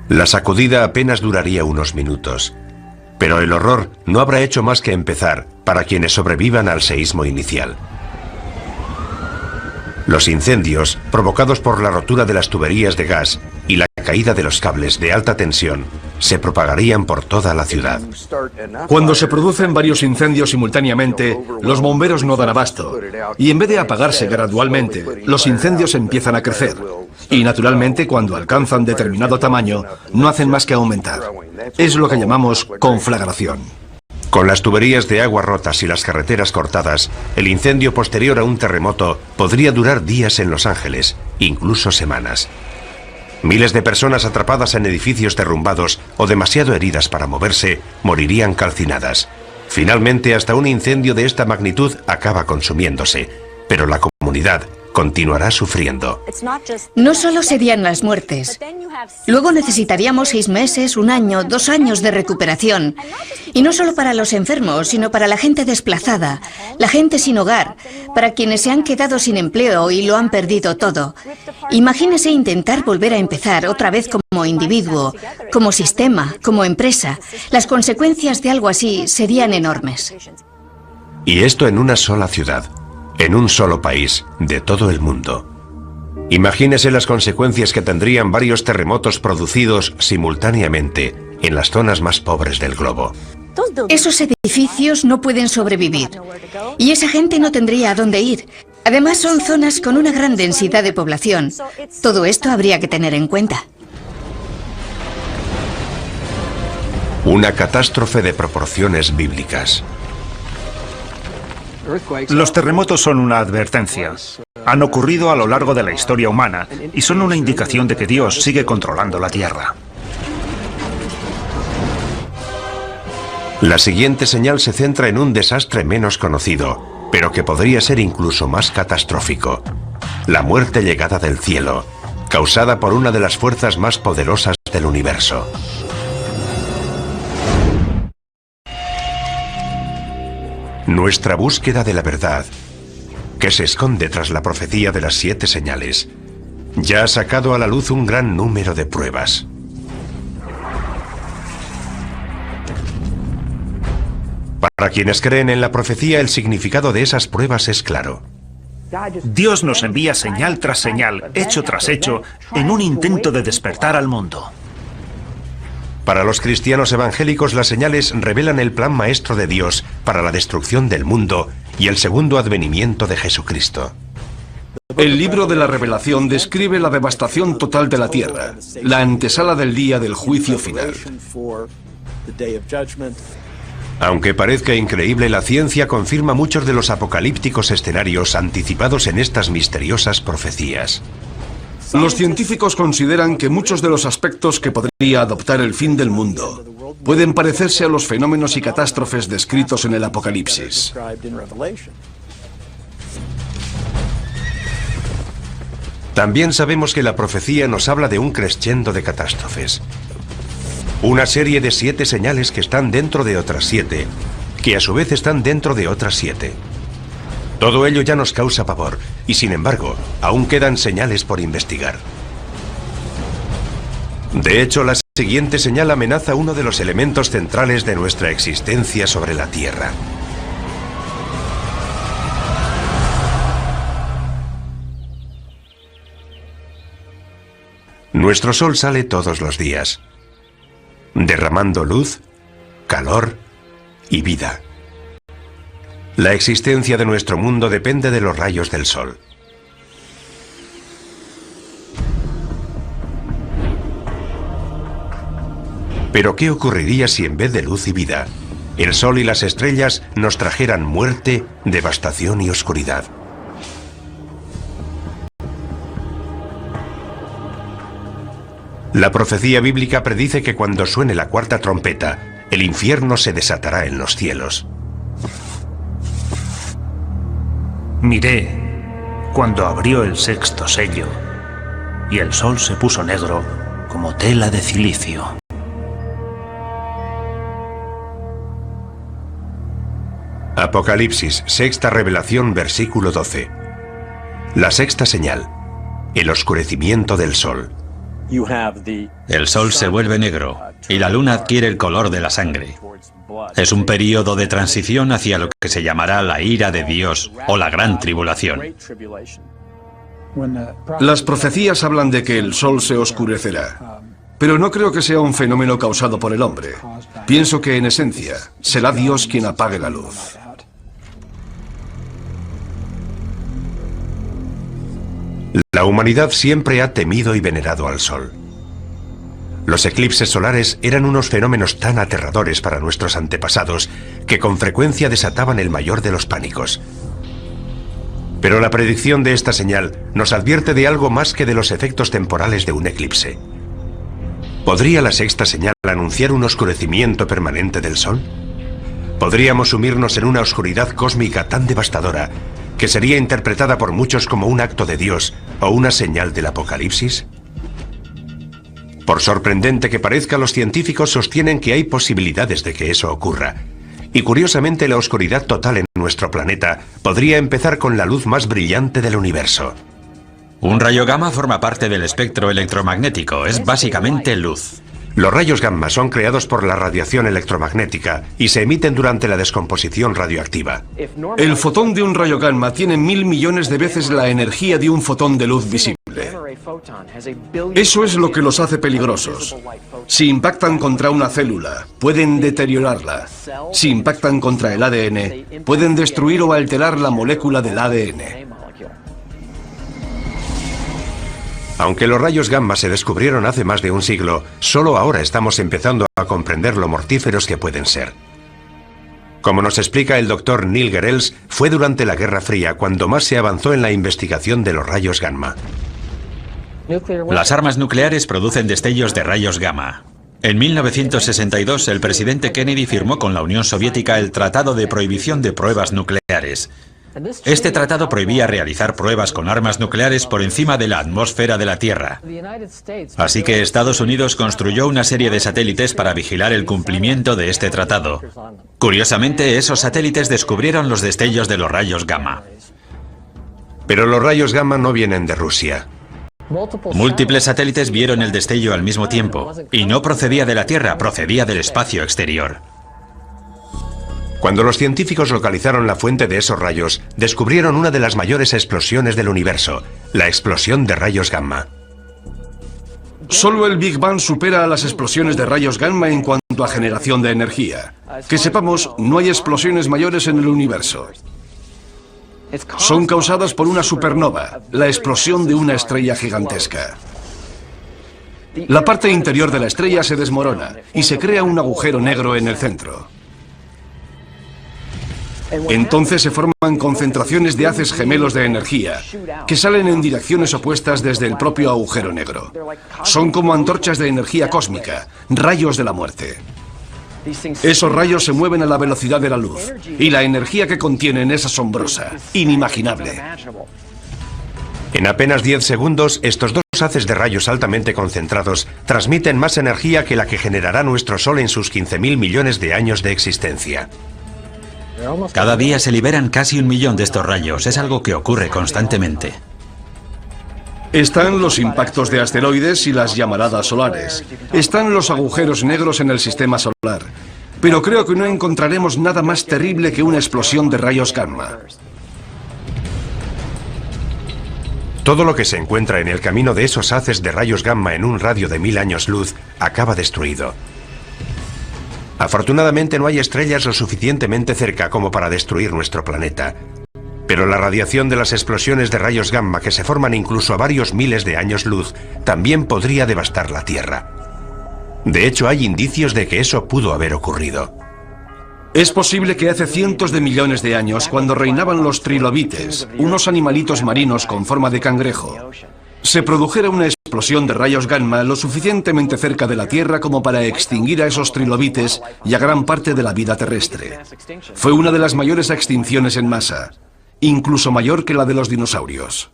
[SPEAKER 1] La sacudida apenas duraría unos minutos, pero el horror no habrá hecho más que empezar para quienes sobrevivan al seísmo inicial. Los incendios, provocados por la rotura de las tuberías de gas y la caída de los cables de alta tensión, se propagarían por toda la ciudad.
[SPEAKER 2] Cuando se producen varios incendios simultáneamente, los bomberos no dan abasto, y en vez de apagarse gradualmente, los incendios empiezan a crecer. Y naturalmente, cuando alcanzan determinado tamaño, no hacen más que aumentar. Es lo que llamamos conflagración.
[SPEAKER 1] Con las tuberías de agua rotas y las carreteras cortadas, el incendio posterior a un terremoto podría durar días en Los Ángeles, incluso semanas. Miles de personas atrapadas en edificios derrumbados o demasiado heridas para moverse morirían calcinadas. Finalmente, hasta un incendio de esta magnitud acaba consumiéndose, pero la comunidad continuará sufriendo.
[SPEAKER 5] No solo serían las muertes. Luego necesitaríamos 6 meses, 1 año, 2 años de recuperación. Y no solo para los enfermos, sino para la gente desplazada, la gente sin hogar, para quienes se han quedado sin empleo y lo han perdido todo. Imagínese intentar volver a empezar otra vez como individuo, como sistema, como empresa. Las consecuencias de algo así serían enormes.
[SPEAKER 1] Y esto en una sola ciudad. En un solo país, de todo el mundo. Imagínese las consecuencias que tendrían varios terremotos producidos simultáneamente en las zonas más pobres del globo.
[SPEAKER 5] Esos edificios no pueden sobrevivir. Y esa gente no tendría a dónde ir. Además, son zonas con una gran densidad de población. Todo esto habría que tener en cuenta.
[SPEAKER 1] Una catástrofe de proporciones bíblicas.
[SPEAKER 6] Los terremotos son una advertencia. Han ocurrido a lo largo de la historia humana y son una indicación de que Dios sigue controlando la Tierra.
[SPEAKER 1] La siguiente señal se centra en un desastre menos conocido, pero que podría ser incluso más catastrófico. La muerte llegada del cielo, causada por una de las fuerzas más poderosas del universo. Nuestra búsqueda de la verdad, que se esconde tras la profecía de las 7 señales, ya ha sacado a la luz un gran número de pruebas. Para quienes creen en la profecía, el significado de esas pruebas es claro.
[SPEAKER 4] Dios nos envía señal tras señal, hecho tras hecho, en un intento de despertar al mundo.
[SPEAKER 1] Para los cristianos evangélicos, las señales revelan el plan maestro de Dios para la destrucción del mundo y el segundo advenimiento de Jesucristo.
[SPEAKER 2] El libro de la Revelación describe la devastación total de la tierra, la antesala del día del juicio final.
[SPEAKER 1] Aunque parezca increíble, la ciencia confirma muchos de los apocalípticos escenarios anticipados en estas misteriosas profecías.
[SPEAKER 2] Los científicos consideran que muchos de los aspectos que podría adoptar el fin del mundo pueden parecerse a los fenómenos y catástrofes descritos en el Apocalipsis.
[SPEAKER 1] También sabemos que la profecía nos habla de un crescendo de catástrofes. Una serie de 7 señales que están dentro de otras 7, que a su vez están dentro de otras 7. Todo ello ya nos causa pavor, y sin embargo, aún quedan señales por investigar. De hecho, la siguiente señal amenaza uno de los elementos centrales de nuestra existencia sobre la Tierra. Nuestro sol sale todos los días, derramando luz, calor y vida. La existencia de nuestro mundo depende de los rayos del sol. Pero ¿qué ocurriría si en vez de luz y vida, el sol y las estrellas nos trajeran muerte, devastación y oscuridad? La profecía bíblica predice que cuando suene la 4ª trompeta, el infierno se desatará en los cielos.
[SPEAKER 4] Miré cuando abrió el 6º sello, y el sol se puso negro como tela de cilicio.
[SPEAKER 1] Apocalipsis, 6ª revelación, versículo 12. La 6ª señal, el oscurecimiento del sol.
[SPEAKER 3] El sol se vuelve negro y la luna adquiere el color de la sangre. Es un período de transición hacia lo que se llamará la ira de Dios o la gran tribulación.
[SPEAKER 2] Las profecías hablan de que el sol se oscurecerá, pero no creo que sea un fenómeno causado por el hombre. Pienso que en esencia será Dios quien apague la luz.
[SPEAKER 1] La humanidad siempre ha temido y venerado al sol. Los eclipses solares eran unos fenómenos tan aterradores para nuestros antepasados que con frecuencia desataban el mayor de los pánicos. Pero la predicción de esta señal nos advierte de algo más que de los efectos temporales de un eclipse. ¿Podría la 6ª señal anunciar un oscurecimiento permanente del sol? ¿Podríamos sumirnos en una oscuridad cósmica tan devastadora que sería interpretada por muchos como un acto de Dios o una señal del Apocalipsis? Por sorprendente que parezca, los científicos sostienen que hay posibilidades de que eso ocurra. Y curiosamente, la oscuridad total en nuestro planeta podría empezar con la luz más brillante del universo.
[SPEAKER 3] Un rayo gamma forma parte del espectro electromagnético, es básicamente luz.
[SPEAKER 1] Los rayos gamma son creados por la radiación electromagnética y se emiten durante la descomposición radioactiva.
[SPEAKER 2] El fotón de un rayo gamma tiene 1000 millones de veces la energía de un fotón de luz visible. Eso es lo que los hace peligrosos. Si impactan contra una célula, pueden deteriorarla. Si impactan contra el ADN, pueden destruir o alterar la molécula del ADN.
[SPEAKER 1] Aunque los rayos gamma se descubrieron hace más de un siglo, solo ahora estamos empezando a comprender lo mortíferos que pueden ser. Como nos explica el doctor Neil Gehrels, fue durante la Guerra Fría cuando más se avanzó en la investigación de los rayos gamma.
[SPEAKER 3] Las armas nucleares producen destellos de rayos gamma. En 1962, el presidente Kennedy firmó con la Unión Soviética el Tratado de Prohibición de Pruebas Nucleares. Este tratado prohibía realizar pruebas con armas nucleares por encima de la atmósfera de la Tierra. Así que Estados Unidos construyó una serie de satélites para vigilar el cumplimiento de este tratado. Curiosamente, esos satélites descubrieron los destellos de los rayos gamma.
[SPEAKER 1] Pero los rayos gamma no vienen de Rusia.
[SPEAKER 3] Múltiples satélites vieron el destello al mismo tiempo, y no procedía de la Tierra, procedía del espacio exterior.
[SPEAKER 1] Cuando los científicos localizaron la fuente de esos rayos, descubrieron una de las mayores explosiones del universo, la explosión de rayos gamma.
[SPEAKER 2] Solo el Big Bang supera a las explosiones de rayos gamma en cuanto a generación de energía. Que sepamos, no hay explosiones mayores en el universo. Son causadas por una supernova, la explosión de una estrella gigantesca. La parte interior de la estrella se desmorona y se crea un agujero negro en el centro. Entonces se forman concentraciones de haces gemelos de energía que salen en direcciones opuestas desde el propio agujero negro. Son como antorchas de energía cósmica, rayos de la muerte. Esos rayos se mueven a la velocidad de la luz y la energía que contienen es asombrosa, inimaginable.
[SPEAKER 1] En apenas 10 segundos, estos dos haces de rayos altamente concentrados transmiten más energía que la que generará nuestro Sol en sus 15.000 millones de años de existencia.
[SPEAKER 3] Cada día se liberan casi 1 millón de estos rayos. Es algo que ocurre constantemente.
[SPEAKER 2] Están los impactos de asteroides y las llamaradas solares. Están los agujeros negros en el sistema solar. Pero creo que no encontraremos nada más terrible que una explosión de rayos gamma.
[SPEAKER 1] Todo lo que se encuentra en el camino de esos haces de rayos gamma en un radio de 1000 años luz acaba destruido. Afortunadamente no hay estrellas lo suficientemente cerca como para destruir nuestro planeta. Pero la radiación de las explosiones de rayos gamma que se forman incluso a varios miles de años luz también podría devastar la Tierra. De hecho, hay indicios de que eso pudo haber ocurrido.
[SPEAKER 2] Es posible que hace cientos de millones de años, cuando reinaban los trilobites, unos animalitos marinos con forma de cangrejo, se produjera una explosión de rayos gamma lo suficientemente cerca de la Tierra como para extinguir a esos trilobites y a gran parte de la vida terrestre. Fue una de las mayores extinciones en masa, incluso mayor que la de los dinosaurios.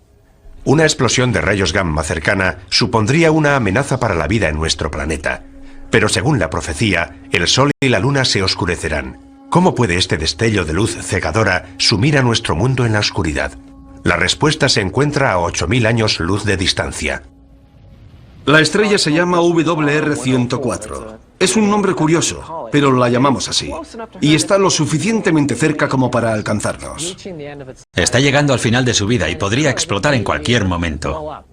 [SPEAKER 1] Una explosión de rayos gamma cercana supondría una amenaza para la vida en nuestro planeta. Pero según la profecía, el Sol y la Luna se oscurecerán. ¿Cómo puede este destello de luz cegadora sumir a nuestro mundo en la oscuridad? La respuesta se encuentra a 8000 años luz de distancia.
[SPEAKER 2] La estrella se llama WR104. Es un nombre curioso, pero la llamamos así. Y está lo suficientemente cerca como para alcanzarnos.
[SPEAKER 3] Está llegando al final de su vida y podría explotar en cualquier momento.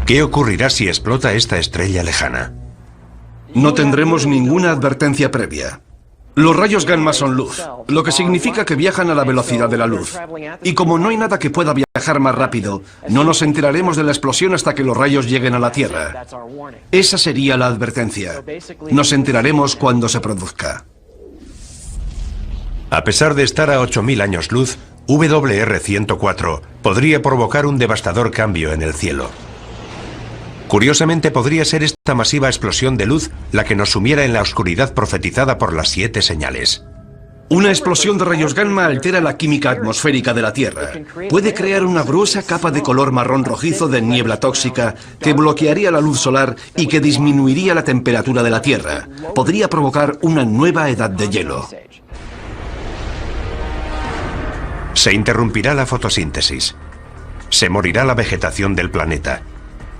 [SPEAKER 1] ¿Qué ocurrirá si explota esta estrella lejana?
[SPEAKER 2] No tendremos ninguna advertencia previa. Los rayos gamma son luz, lo que significa que viajan a la velocidad de la luz. Y como no hay nada que pueda viajar más rápido, no nos enteraremos de la explosión hasta que los rayos lleguen a la Tierra. Esa sería la advertencia. Nos enteraremos cuando se produzca.
[SPEAKER 1] A pesar de estar a 8000 años luz, WR104 podría provocar un devastador cambio en el cielo. Curiosamente, podría ser esta masiva explosión de luz la que nos sumiera en la oscuridad profetizada por las 7 señales.
[SPEAKER 2] Una explosión de rayos gamma altera la química atmosférica de la Tierra. Puede crear una gruesa capa de color marrón rojizo de niebla tóxica que bloquearía la luz solar y que disminuiría la temperatura de la Tierra. Podría provocar una nueva edad de hielo.
[SPEAKER 1] Se interrumpirá la fotosíntesis. Se morirá la vegetación del planeta.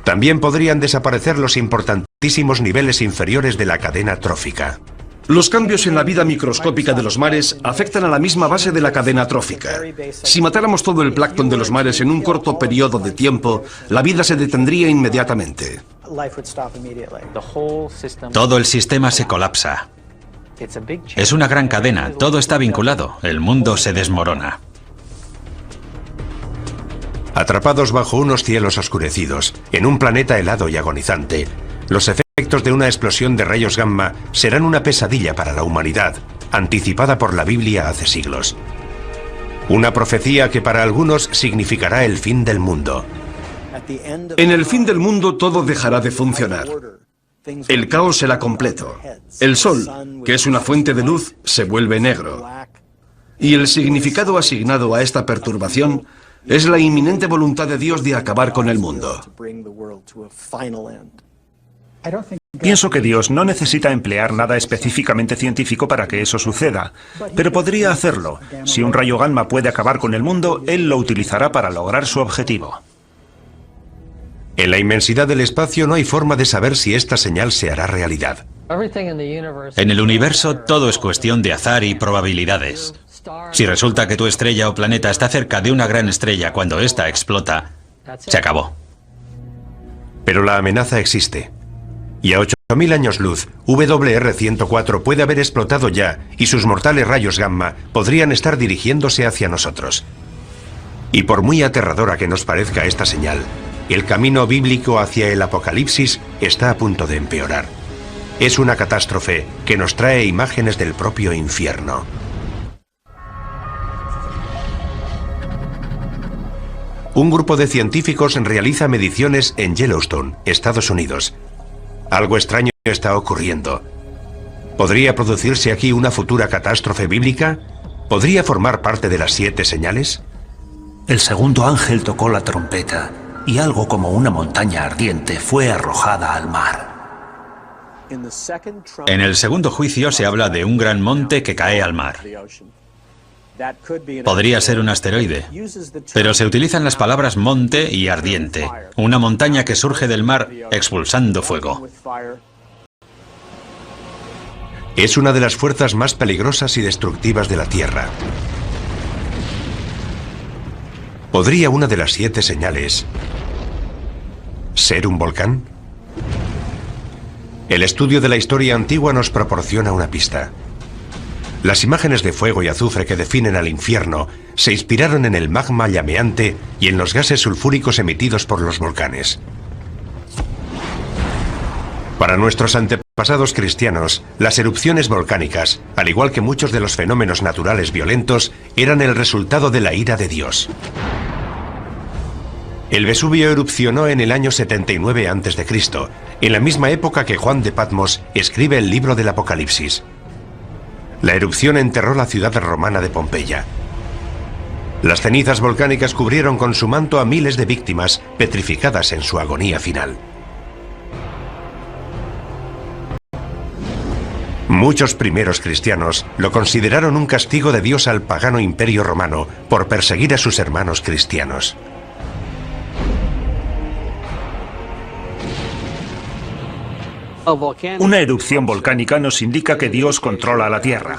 [SPEAKER 1] También podrían desaparecer los importantísimos niveles inferiores de la cadena trófica.
[SPEAKER 2] Los cambios en la vida microscópica de los mares afectan a la misma base de la cadena trófica. Si matáramos todo el plancton de los mares en un corto periodo de tiempo, la vida se detendría inmediatamente.
[SPEAKER 3] Todo el sistema se colapsa. Es una gran cadena, todo está vinculado, el mundo se desmorona.
[SPEAKER 1] Atrapados bajo unos cielos oscurecidos, en un planeta helado y agonizante, los efectos de una explosión de rayos gamma serán una pesadilla para la humanidad, anticipada por la Biblia hace siglos. Una profecía que para algunos significará el fin del mundo.
[SPEAKER 2] En el fin del mundo todo dejará de funcionar. El caos será completo. El sol, que es una fuente de luz, se vuelve negro. Y el significado asignado a esta perturbación es la inminente voluntad de Dios de acabar con el mundo.
[SPEAKER 6] Pienso que Dios no necesita emplear nada específicamente científico para que eso suceda, pero podría hacerlo. Si un rayo gamma puede acabar con el mundo, Él lo utilizará para lograr su objetivo.
[SPEAKER 1] En la inmensidad del espacio no hay forma de saber si esta señal se hará realidad.
[SPEAKER 3] En el universo todo es cuestión de azar y probabilidades. Si resulta que tu estrella o planeta está cerca de una gran estrella cuando ésta explota, se acabó.
[SPEAKER 1] Pero la amenaza existe. Y a 8.000 años luz, WR104 puede haber explotado ya y sus mortales rayos gamma podrían estar dirigiéndose hacia nosotros. Y por muy aterradora que nos parezca esta señal, el camino bíblico hacia el apocalipsis está a punto de empeorar. Es una catástrofe que nos trae imágenes del propio infierno. Un grupo de científicos realiza mediciones en Yellowstone, Estados Unidos. Algo extraño está ocurriendo. ¿Podría producirse aquí una futura catástrofe bíblica? ¿Podría formar parte de las 7 señales?
[SPEAKER 4] El segundo ángel tocó la trompeta y algo como una montaña ardiente fue arrojada al mar.
[SPEAKER 3] En el segundo juicio se habla de un gran monte que cae al mar. Podría ser un asteroide, pero se utilizan las palabras monte y ardiente, una montaña que surge del mar expulsando fuego.
[SPEAKER 1] Es una de las fuerzas más peligrosas y destructivas de la Tierra. ¿Podría una de las 7 señales ser un volcán? El estudio de la historia antigua nos proporciona una pista. Las imágenes de fuego y azufre que definen al infierno se inspiraron en el magma llameante y en los gases sulfúricos emitidos por los volcanes. Para nuestros antepasados cristianos, las erupciones volcánicas, al igual que muchos de los fenómenos naturales violentos, eran el resultado de la ira de Dios. El Vesubio erupcionó en el año 79 a.C., en la misma época que Juan de Patmos escribe el libro del Apocalipsis. La erupción enterró la ciudad romana de Pompeya. Las cenizas volcánicas cubrieron con su manto a miles de víctimas petrificadas en su agonía final. Muchos primeros cristianos lo consideraron un castigo de Dios al pagano imperio romano por perseguir a sus hermanos cristianos.
[SPEAKER 6] Una erupción volcánica nos indica que Dios controla la Tierra.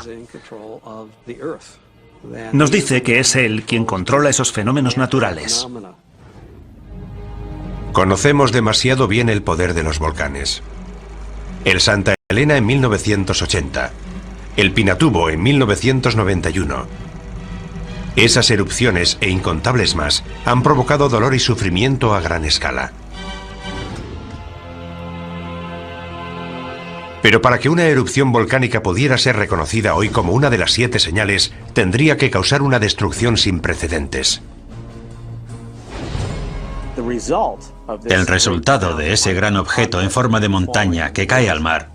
[SPEAKER 6] Nos dice que es Él quien controla esos fenómenos naturales.
[SPEAKER 1] Conocemos demasiado bien el poder de los volcanes. El Santa Elena en 1980. El Pinatubo en 1991. Esas erupciones e incontables más han provocado dolor y sufrimiento a gran escala. Pero para que una erupción volcánica pudiera ser reconocida hoy como una de las 7 señales, tendría que causar una destrucción sin precedentes.
[SPEAKER 3] El resultado de ese gran objeto en forma de montaña que cae al mar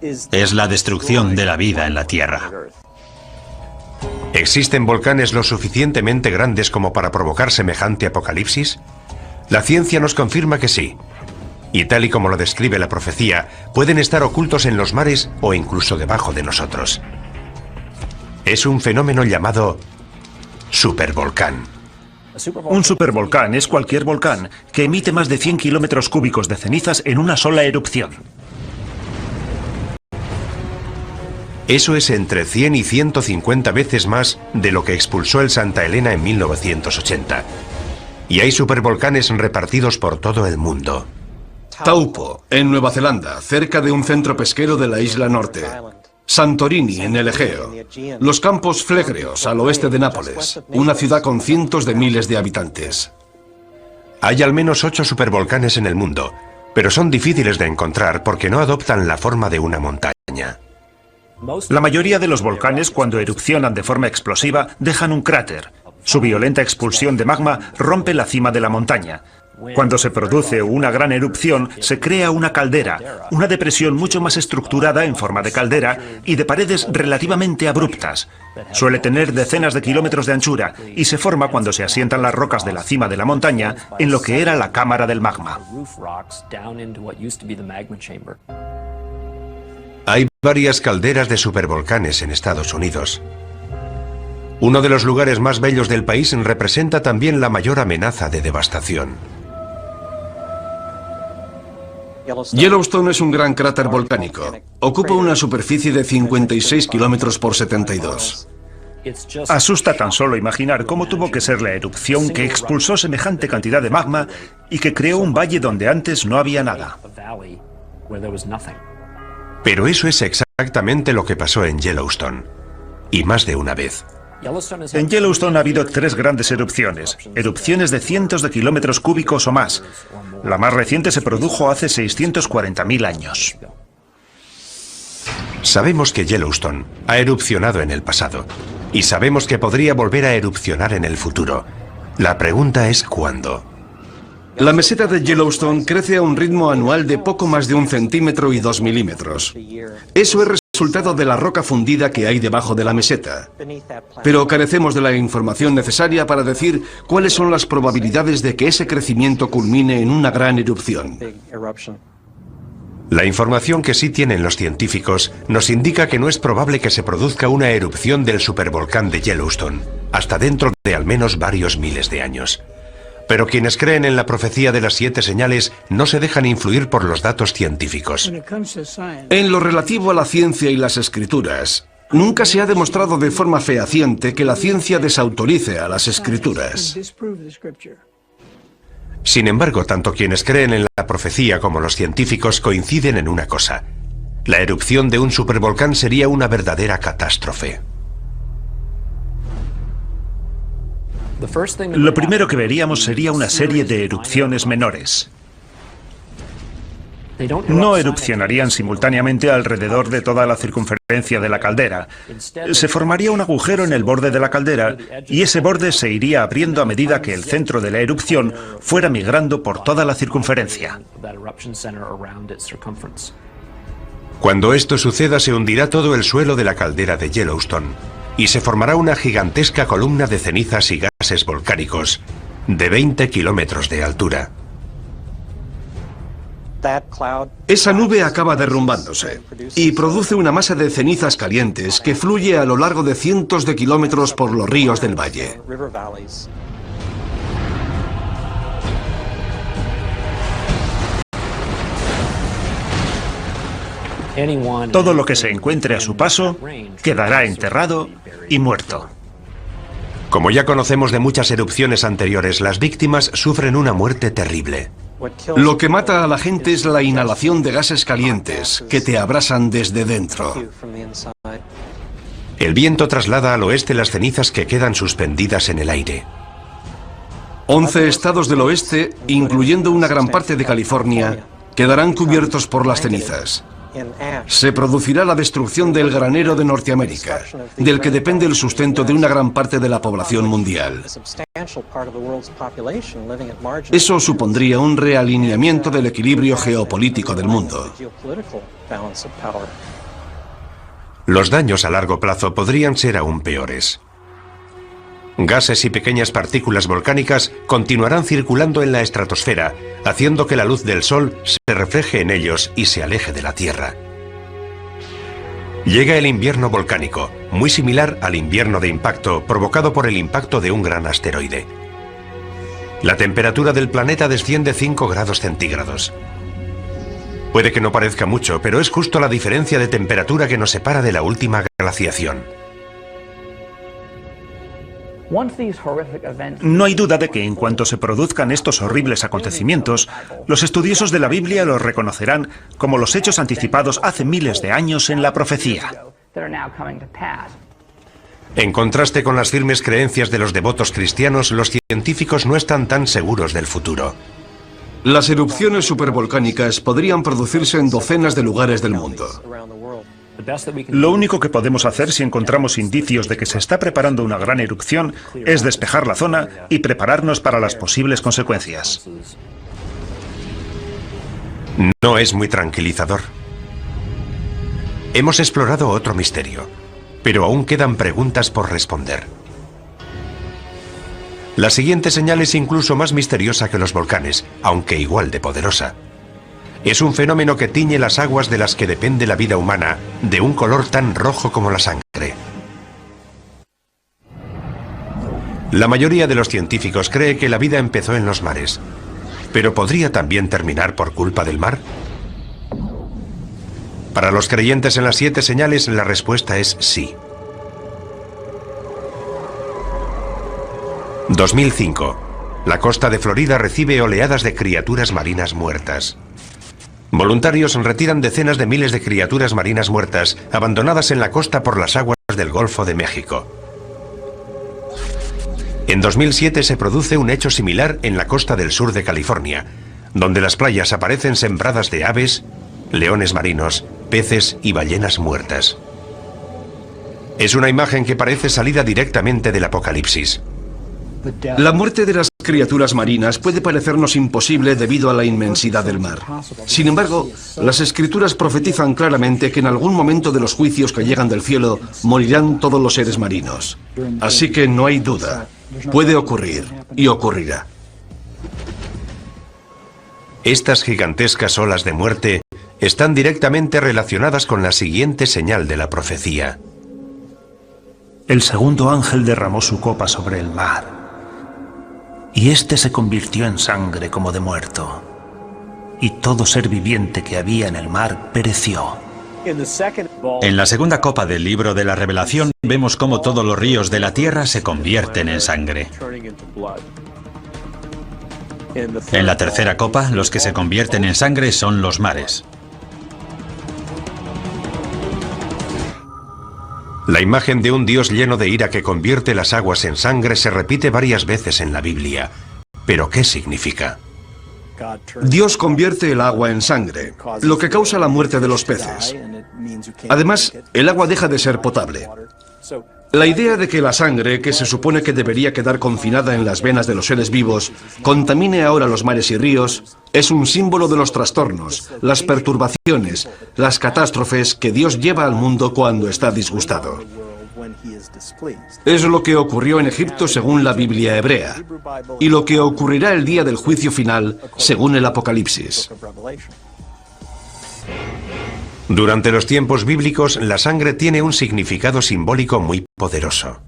[SPEAKER 3] es la destrucción de la vida en la Tierra.
[SPEAKER 1] ¿Existen volcanes lo suficientemente grandes como para provocar semejante apocalipsis? La ciencia nos confirma que sí. Y tal y como lo describe la profecía, pueden estar ocultos en los mares o incluso debajo de nosotros. Es un fenómeno llamado supervolcán.
[SPEAKER 6] Un supervolcán es cualquier volcán que emite más de 100 kilómetros cúbicos de cenizas en una sola erupción.
[SPEAKER 1] Eso es entre 100 y 150 veces más de lo que expulsó el Santa Elena en 1980. Y hay supervolcanes repartidos por todo el mundo.
[SPEAKER 2] Taupo, en Nueva Zelanda, cerca de un centro pesquero de la isla norte. Santorini, en el Egeo. Los Campos Flegreos, al oeste de Nápoles, una ciudad con cientos de miles de habitantes.
[SPEAKER 1] Hay al menos 8 supervolcanes en el mundo, pero son difíciles de encontrar porque no adoptan la forma de una montaña.
[SPEAKER 6] La mayoría de los volcanes, cuando erupcionan de forma explosiva, dejan un cráter. Su violenta expulsión de magma rompe la cima de la montaña. Cuando se produce una gran erupción, se crea una caldera, una depresión mucho más estructurada en forma de caldera y de paredes relativamente abruptas. Suele tener decenas de kilómetros de anchura y se forma cuando se asientan las rocas de la cima de la montaña en lo que era la cámara del magma.
[SPEAKER 1] Hay varias calderas de supervolcanes en Estados Unidos. Uno de los lugares más bellos del país representa también la mayor amenaza de devastación.
[SPEAKER 2] Yellowstone es un gran cráter volcánico. Ocupa una superficie de 56 kilómetros por 72.
[SPEAKER 6] Asusta tan solo imaginar cómo tuvo que ser la erupción que expulsó semejante cantidad de magma y que creó un valle donde antes no había nada.
[SPEAKER 1] Pero eso es exactamente lo que pasó en Yellowstone. Y más de una vez.
[SPEAKER 6] En Yellowstone ha habido 3 grandes erupciones de cientos de kilómetros cúbicos o más. La más reciente se produjo hace 640.000 años.
[SPEAKER 1] Sabemos que Yellowstone ha erupcionado en el pasado y sabemos que podría volver a erupcionar en el futuro. La pregunta es ¿cuándo?
[SPEAKER 2] La meseta de Yellowstone crece a un ritmo anual de poco más de 1 centímetro y 2 milímetros. Eso es resultado de la roca fundida que hay debajo de la meseta. Pero carecemos de la información necesaria para decir cuáles son las probabilidades de que ese crecimiento culmine en una gran erupción.
[SPEAKER 1] La información que sí tienen los científicos nos indica que no es probable que se produzca una erupción del supervolcán de Yellowstone, hasta dentro de al menos varios miles de años. Pero quienes creen en la profecía de las 7 señales no se dejan influir por los datos científicos.
[SPEAKER 2] En lo relativo a la ciencia y las escrituras, nunca se ha demostrado de forma fehaciente que la ciencia desautorice a las escrituras.
[SPEAKER 1] Sin embargo, tanto quienes creen en la profecía como los científicos coinciden en una cosa. La erupción de un supervolcán sería una verdadera catástrofe.
[SPEAKER 6] Lo primero que veríamos sería una serie de erupciones menores. No erupcionarían simultáneamente alrededor de toda la circunferencia de la caldera. Se formaría un agujero en el borde de la caldera y ese borde se iría abriendo a medida que el centro de la erupción fuera migrando por toda la circunferencia.
[SPEAKER 1] Cuando esto suceda, se hundirá todo el suelo de la caldera de Yellowstone y se formará una gigantesca columna de cenizas y gases volcánicos de 20 kilómetros de altura.
[SPEAKER 2] Esa nube acaba derrumbándose y produce una masa de cenizas calientes que fluye a lo largo de cientos de kilómetros por los ríos del valle.
[SPEAKER 6] Todo lo que se encuentre a su paso quedará enterrado y muerto.
[SPEAKER 1] Como ya conocemos de muchas erupciones anteriores, las víctimas sufren una muerte terrible.
[SPEAKER 2] Lo que mata a la gente es la inhalación de gases calientes que te abrasan desde dentro.
[SPEAKER 1] El viento traslada al oeste las cenizas que quedan suspendidas en el aire.
[SPEAKER 2] 11 estados del oeste, incluyendo una gran parte de California, quedarán cubiertos por las cenizas. Se producirá la destrucción del granero de Norteamérica, del que depende el sustento de una gran parte de la población mundial. Eso supondría un realineamiento del equilibrio geopolítico del mundo.
[SPEAKER 1] Los daños a largo plazo podrían ser aún peores. Gases y pequeñas partículas volcánicas continuarán circulando en la estratosfera, haciendo que la luz del Sol se refleje en ellos y se aleje de la Tierra. Llega el invierno volcánico, muy similar al invierno de impacto provocado por el impacto de un gran asteroide. La temperatura del planeta desciende 5 grados centígrados. Puede que no parezca mucho, pero es justo la diferencia de temperatura que nos separa de la última glaciación.
[SPEAKER 6] No hay duda de que en cuanto se produzcan estos horribles acontecimientos, los estudiosos de la Biblia los reconocerán como los hechos anticipados hace miles de años en la profecía.
[SPEAKER 1] En contraste con las firmes creencias de los devotos cristianos, los científicos no están tan seguros del futuro.
[SPEAKER 2] Las erupciones supervolcánicas podrían producirse en docenas de lugares del mundo.
[SPEAKER 6] Lo único que podemos hacer si encontramos indicios de que se está preparando una gran erupción es despejar la zona y prepararnos para las posibles consecuencias.
[SPEAKER 1] No es muy tranquilizador. Hemos explorado otro misterio, pero aún quedan preguntas por responder. La siguiente señal es incluso más misteriosa que los volcanes, aunque igual de poderosa. Es un fenómeno que tiñe las aguas de las que depende la vida humana, de un color tan rojo como la sangre. La mayoría de los científicos cree que la vida empezó en los mares, pero ¿podría también terminar por culpa del mar? Para los creyentes en las 7 señales, la respuesta es sí. 2005. La costa de Florida recibe oleadas de criaturas marinas muertas. Voluntarios retiran decenas de miles de criaturas marinas muertas abandonadas en la costa por las aguas del Golfo de México. En 2007 se produce un hecho similar en la costa del sur de California, donde las playas aparecen sembradas de aves, leones marinos, peces y ballenas muertas. Es una imagen que parece salida directamente del Apocalipsis.
[SPEAKER 2] La muerte de las criaturas marinas puede parecernos imposible debido a la inmensidad del mar. Sin embargo, las escrituras profetizan claramente que en algún momento de los juicios que llegan del cielo morirán todos los seres marinos. Así que no hay duda. Puede ocurrir y ocurrirá.
[SPEAKER 1] Estas gigantescas olas de muerte están directamente relacionadas con la siguiente señal de la profecía.
[SPEAKER 4] El segundo ángel derramó su copa sobre el mar, y éste se convirtió en sangre como de muerto, y todo ser viviente que había en el mar pereció.
[SPEAKER 3] En la segunda copa del libro de la Revelación vemos cómo todos los ríos de la tierra se convierten en sangre. En la tercera copa, los que se convierten en sangre son los mares.
[SPEAKER 1] La imagen de un Dios lleno de ira que convierte las aguas en sangre se repite varias veces en la Biblia. ¿Pero qué significa?
[SPEAKER 2] Dios convierte el agua en sangre, lo que causa la muerte de los peces. Además, el agua deja de ser potable. La idea de que la sangre, que se supone que debería quedar confinada en las venas de los seres vivos, contamine ahora los mares y ríos, es un símbolo de los trastornos, las perturbaciones, las catástrofes que Dios lleva al mundo cuando está disgustado. Es lo que ocurrió en Egipto según la Biblia hebrea, y lo que ocurrirá el día del juicio final según el Apocalipsis.
[SPEAKER 1] Durante los tiempos bíblicos, la sangre tiene un significado simbólico muy poderoso.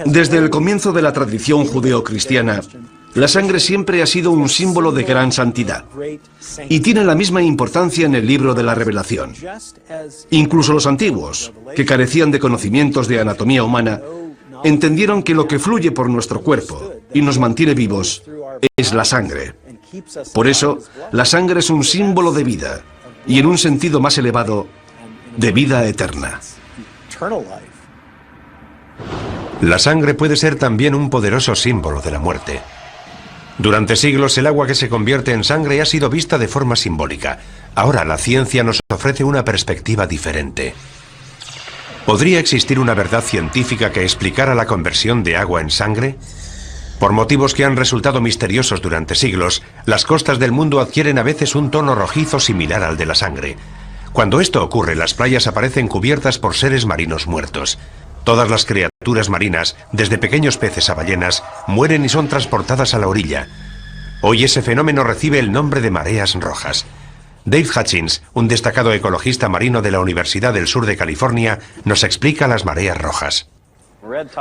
[SPEAKER 2] Desde el comienzo de la tradición judeocristiana, la sangre siempre ha sido un símbolo de gran santidad, y tiene la misma importancia en el libro de la Revelación. Incluso los antiguos, que carecían de conocimientos de anatomía humana, entendieron que lo que fluye por nuestro cuerpo y nos mantiene vivos es la sangre. Por eso, la sangre es un símbolo de vida, y en un sentido más elevado, de vida eterna.
[SPEAKER 1] La sangre puede ser también un poderoso símbolo de la muerte. Durante siglos el agua que se convierte en sangre ha sido vista de forma simbólica. Ahora la ciencia nos ofrece una perspectiva diferente. ¿Podría existir una verdad científica que explicara la conversión de agua en sangre? Por motivos que han resultado misteriosos durante siglos, las costas del mundo adquieren a veces un tono rojizo similar al de la sangre. Cuando esto ocurre, las playas aparecen cubiertas por seres marinos muertos. Todas las criaturas marinas, desde pequeños peces a ballenas, mueren y son transportadas a la orilla. Hoy ese fenómeno recibe el nombre de mareas rojas. Dave Hutchins, un destacado ecologista marino de la Universidad del Sur de California, nos explica las mareas rojas.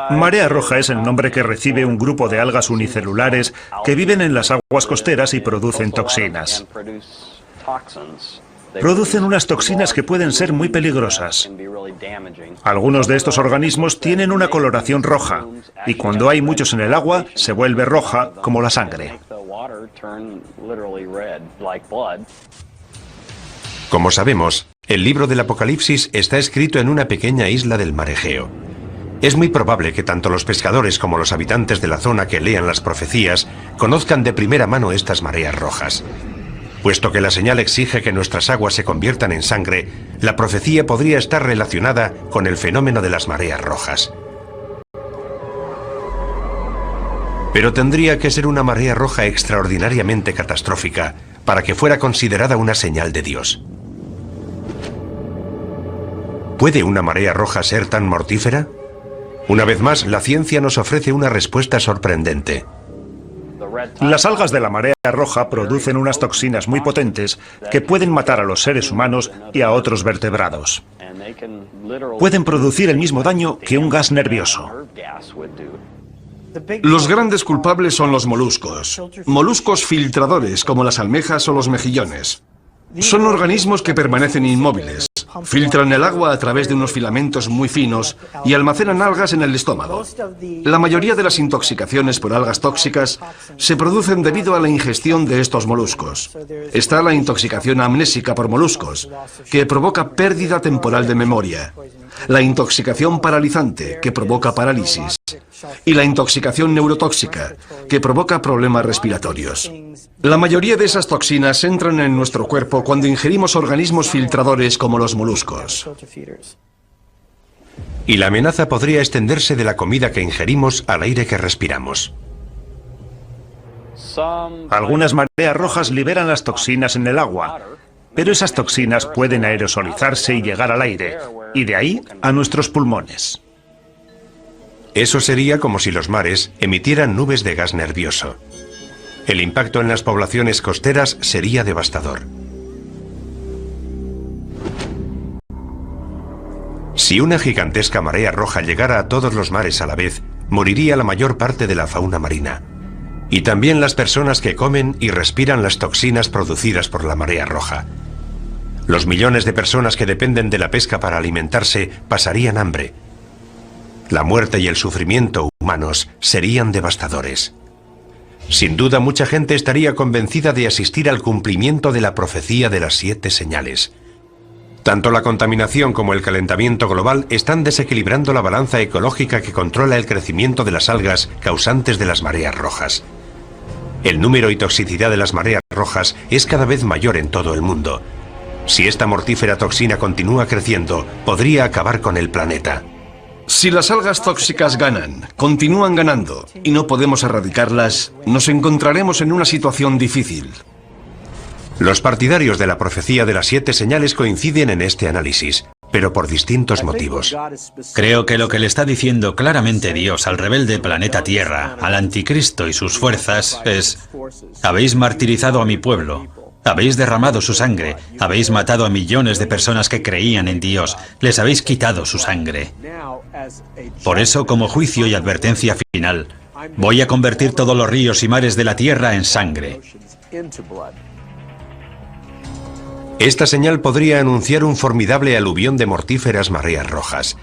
[SPEAKER 6] Marea roja es el nombre que recibe un grupo de algas unicelulares que viven en las aguas costeras y producen toxinas. Producen unas toxinas que pueden ser muy peligrosas. Algunos de estos organismos tienen una coloración roja, y cuando hay muchos en el agua, se vuelve roja como la sangre.
[SPEAKER 1] Como sabemos, el libro del Apocalipsis está escrito en una pequeña isla del mar Egeo. Es muy probable que tanto los pescadores como los habitantes de la zona que lean las profecías conozcan de primera mano estas mareas rojas. Puesto que la señal exige que nuestras aguas se conviertan en sangre, la profecía podría estar relacionada con el fenómeno de las mareas rojas. Pero tendría que ser una marea roja extraordinariamente catastrófica para que fuera considerada una señal de Dios. ¿Puede una marea roja ser tan mortífera? Una vez más, la ciencia nos ofrece una respuesta sorprendente.
[SPEAKER 6] Las algas de la marea roja producen unas toxinas muy potentes que pueden matar a los seres humanos y a otros vertebrados. Pueden producir el mismo daño que un gas nervioso.
[SPEAKER 2] Los grandes culpables son los moluscos. Moluscos filtradores, como las almejas o los mejillones. Son organismos que permanecen inmóviles. Filtran el agua a través de unos filamentos muy finos y almacenan algas en el estómago. La mayoría de las intoxicaciones por algas tóxicas se producen debido a la ingestión de estos moluscos. Está la intoxicación amnésica por moluscos, que provoca pérdida temporal de memoria. La intoxicación paralizante, que provoca parálisis. Y la intoxicación neurotóxica, que provoca problemas respiratorios. La mayoría de esas toxinas entran en nuestro cuerpo cuando ingerimos organismos filtradores como los moluscos.
[SPEAKER 1] Y la amenaza podría extenderse de la comida que ingerimos al aire que respiramos.
[SPEAKER 6] Algunas mareas rojas liberan las toxinas en el agua, pero esas toxinas pueden aerosolizarse y llegar al aire, y de ahí a nuestros pulmones.
[SPEAKER 1] Eso sería como si los mares emitieran nubes de gas nervioso. El impacto en las poblaciones costeras sería devastador. Si una gigantesca marea roja llegara a todos los mares a la vez, moriría la mayor parte de la fauna marina. Y también las personas que comen y respiran las toxinas producidas por la marea roja. Los millones de personas que dependen de la pesca para alimentarse pasarían hambre. La muerte y el sufrimiento humanos serían devastadores. Sin duda, mucha gente estaría convencida de asistir al cumplimiento de la profecía de las 7 señales. Tanto la contaminación como el calentamiento global están desequilibrando la balanza ecológica que controla el crecimiento de las algas causantes de las mareas rojas. El número y toxicidad de las mareas rojas es cada vez mayor en todo el mundo. Si esta mortífera toxina continúa creciendo, podría acabar con el planeta.
[SPEAKER 2] Si las algas tóxicas ganan, continúan ganando, y no podemos erradicarlas, nos encontraremos en una situación difícil.
[SPEAKER 1] Los partidarios de la profecía de las 7 señales coinciden en este análisis, pero por distintos motivos.
[SPEAKER 3] Creo que lo que le está diciendo claramente Dios al rebelde planeta Tierra, al anticristo y sus fuerzas, es: habéis martirizado a mi pueblo. Habéis derramado su sangre, habéis matado a millones de personas que creían en Dios, les habéis quitado su sangre. Por eso, como juicio y advertencia final, voy a convertir todos los ríos y mares de la tierra en sangre.
[SPEAKER 1] Esta señal podría anunciar un formidable aluvión de mortíferas mareas rojas,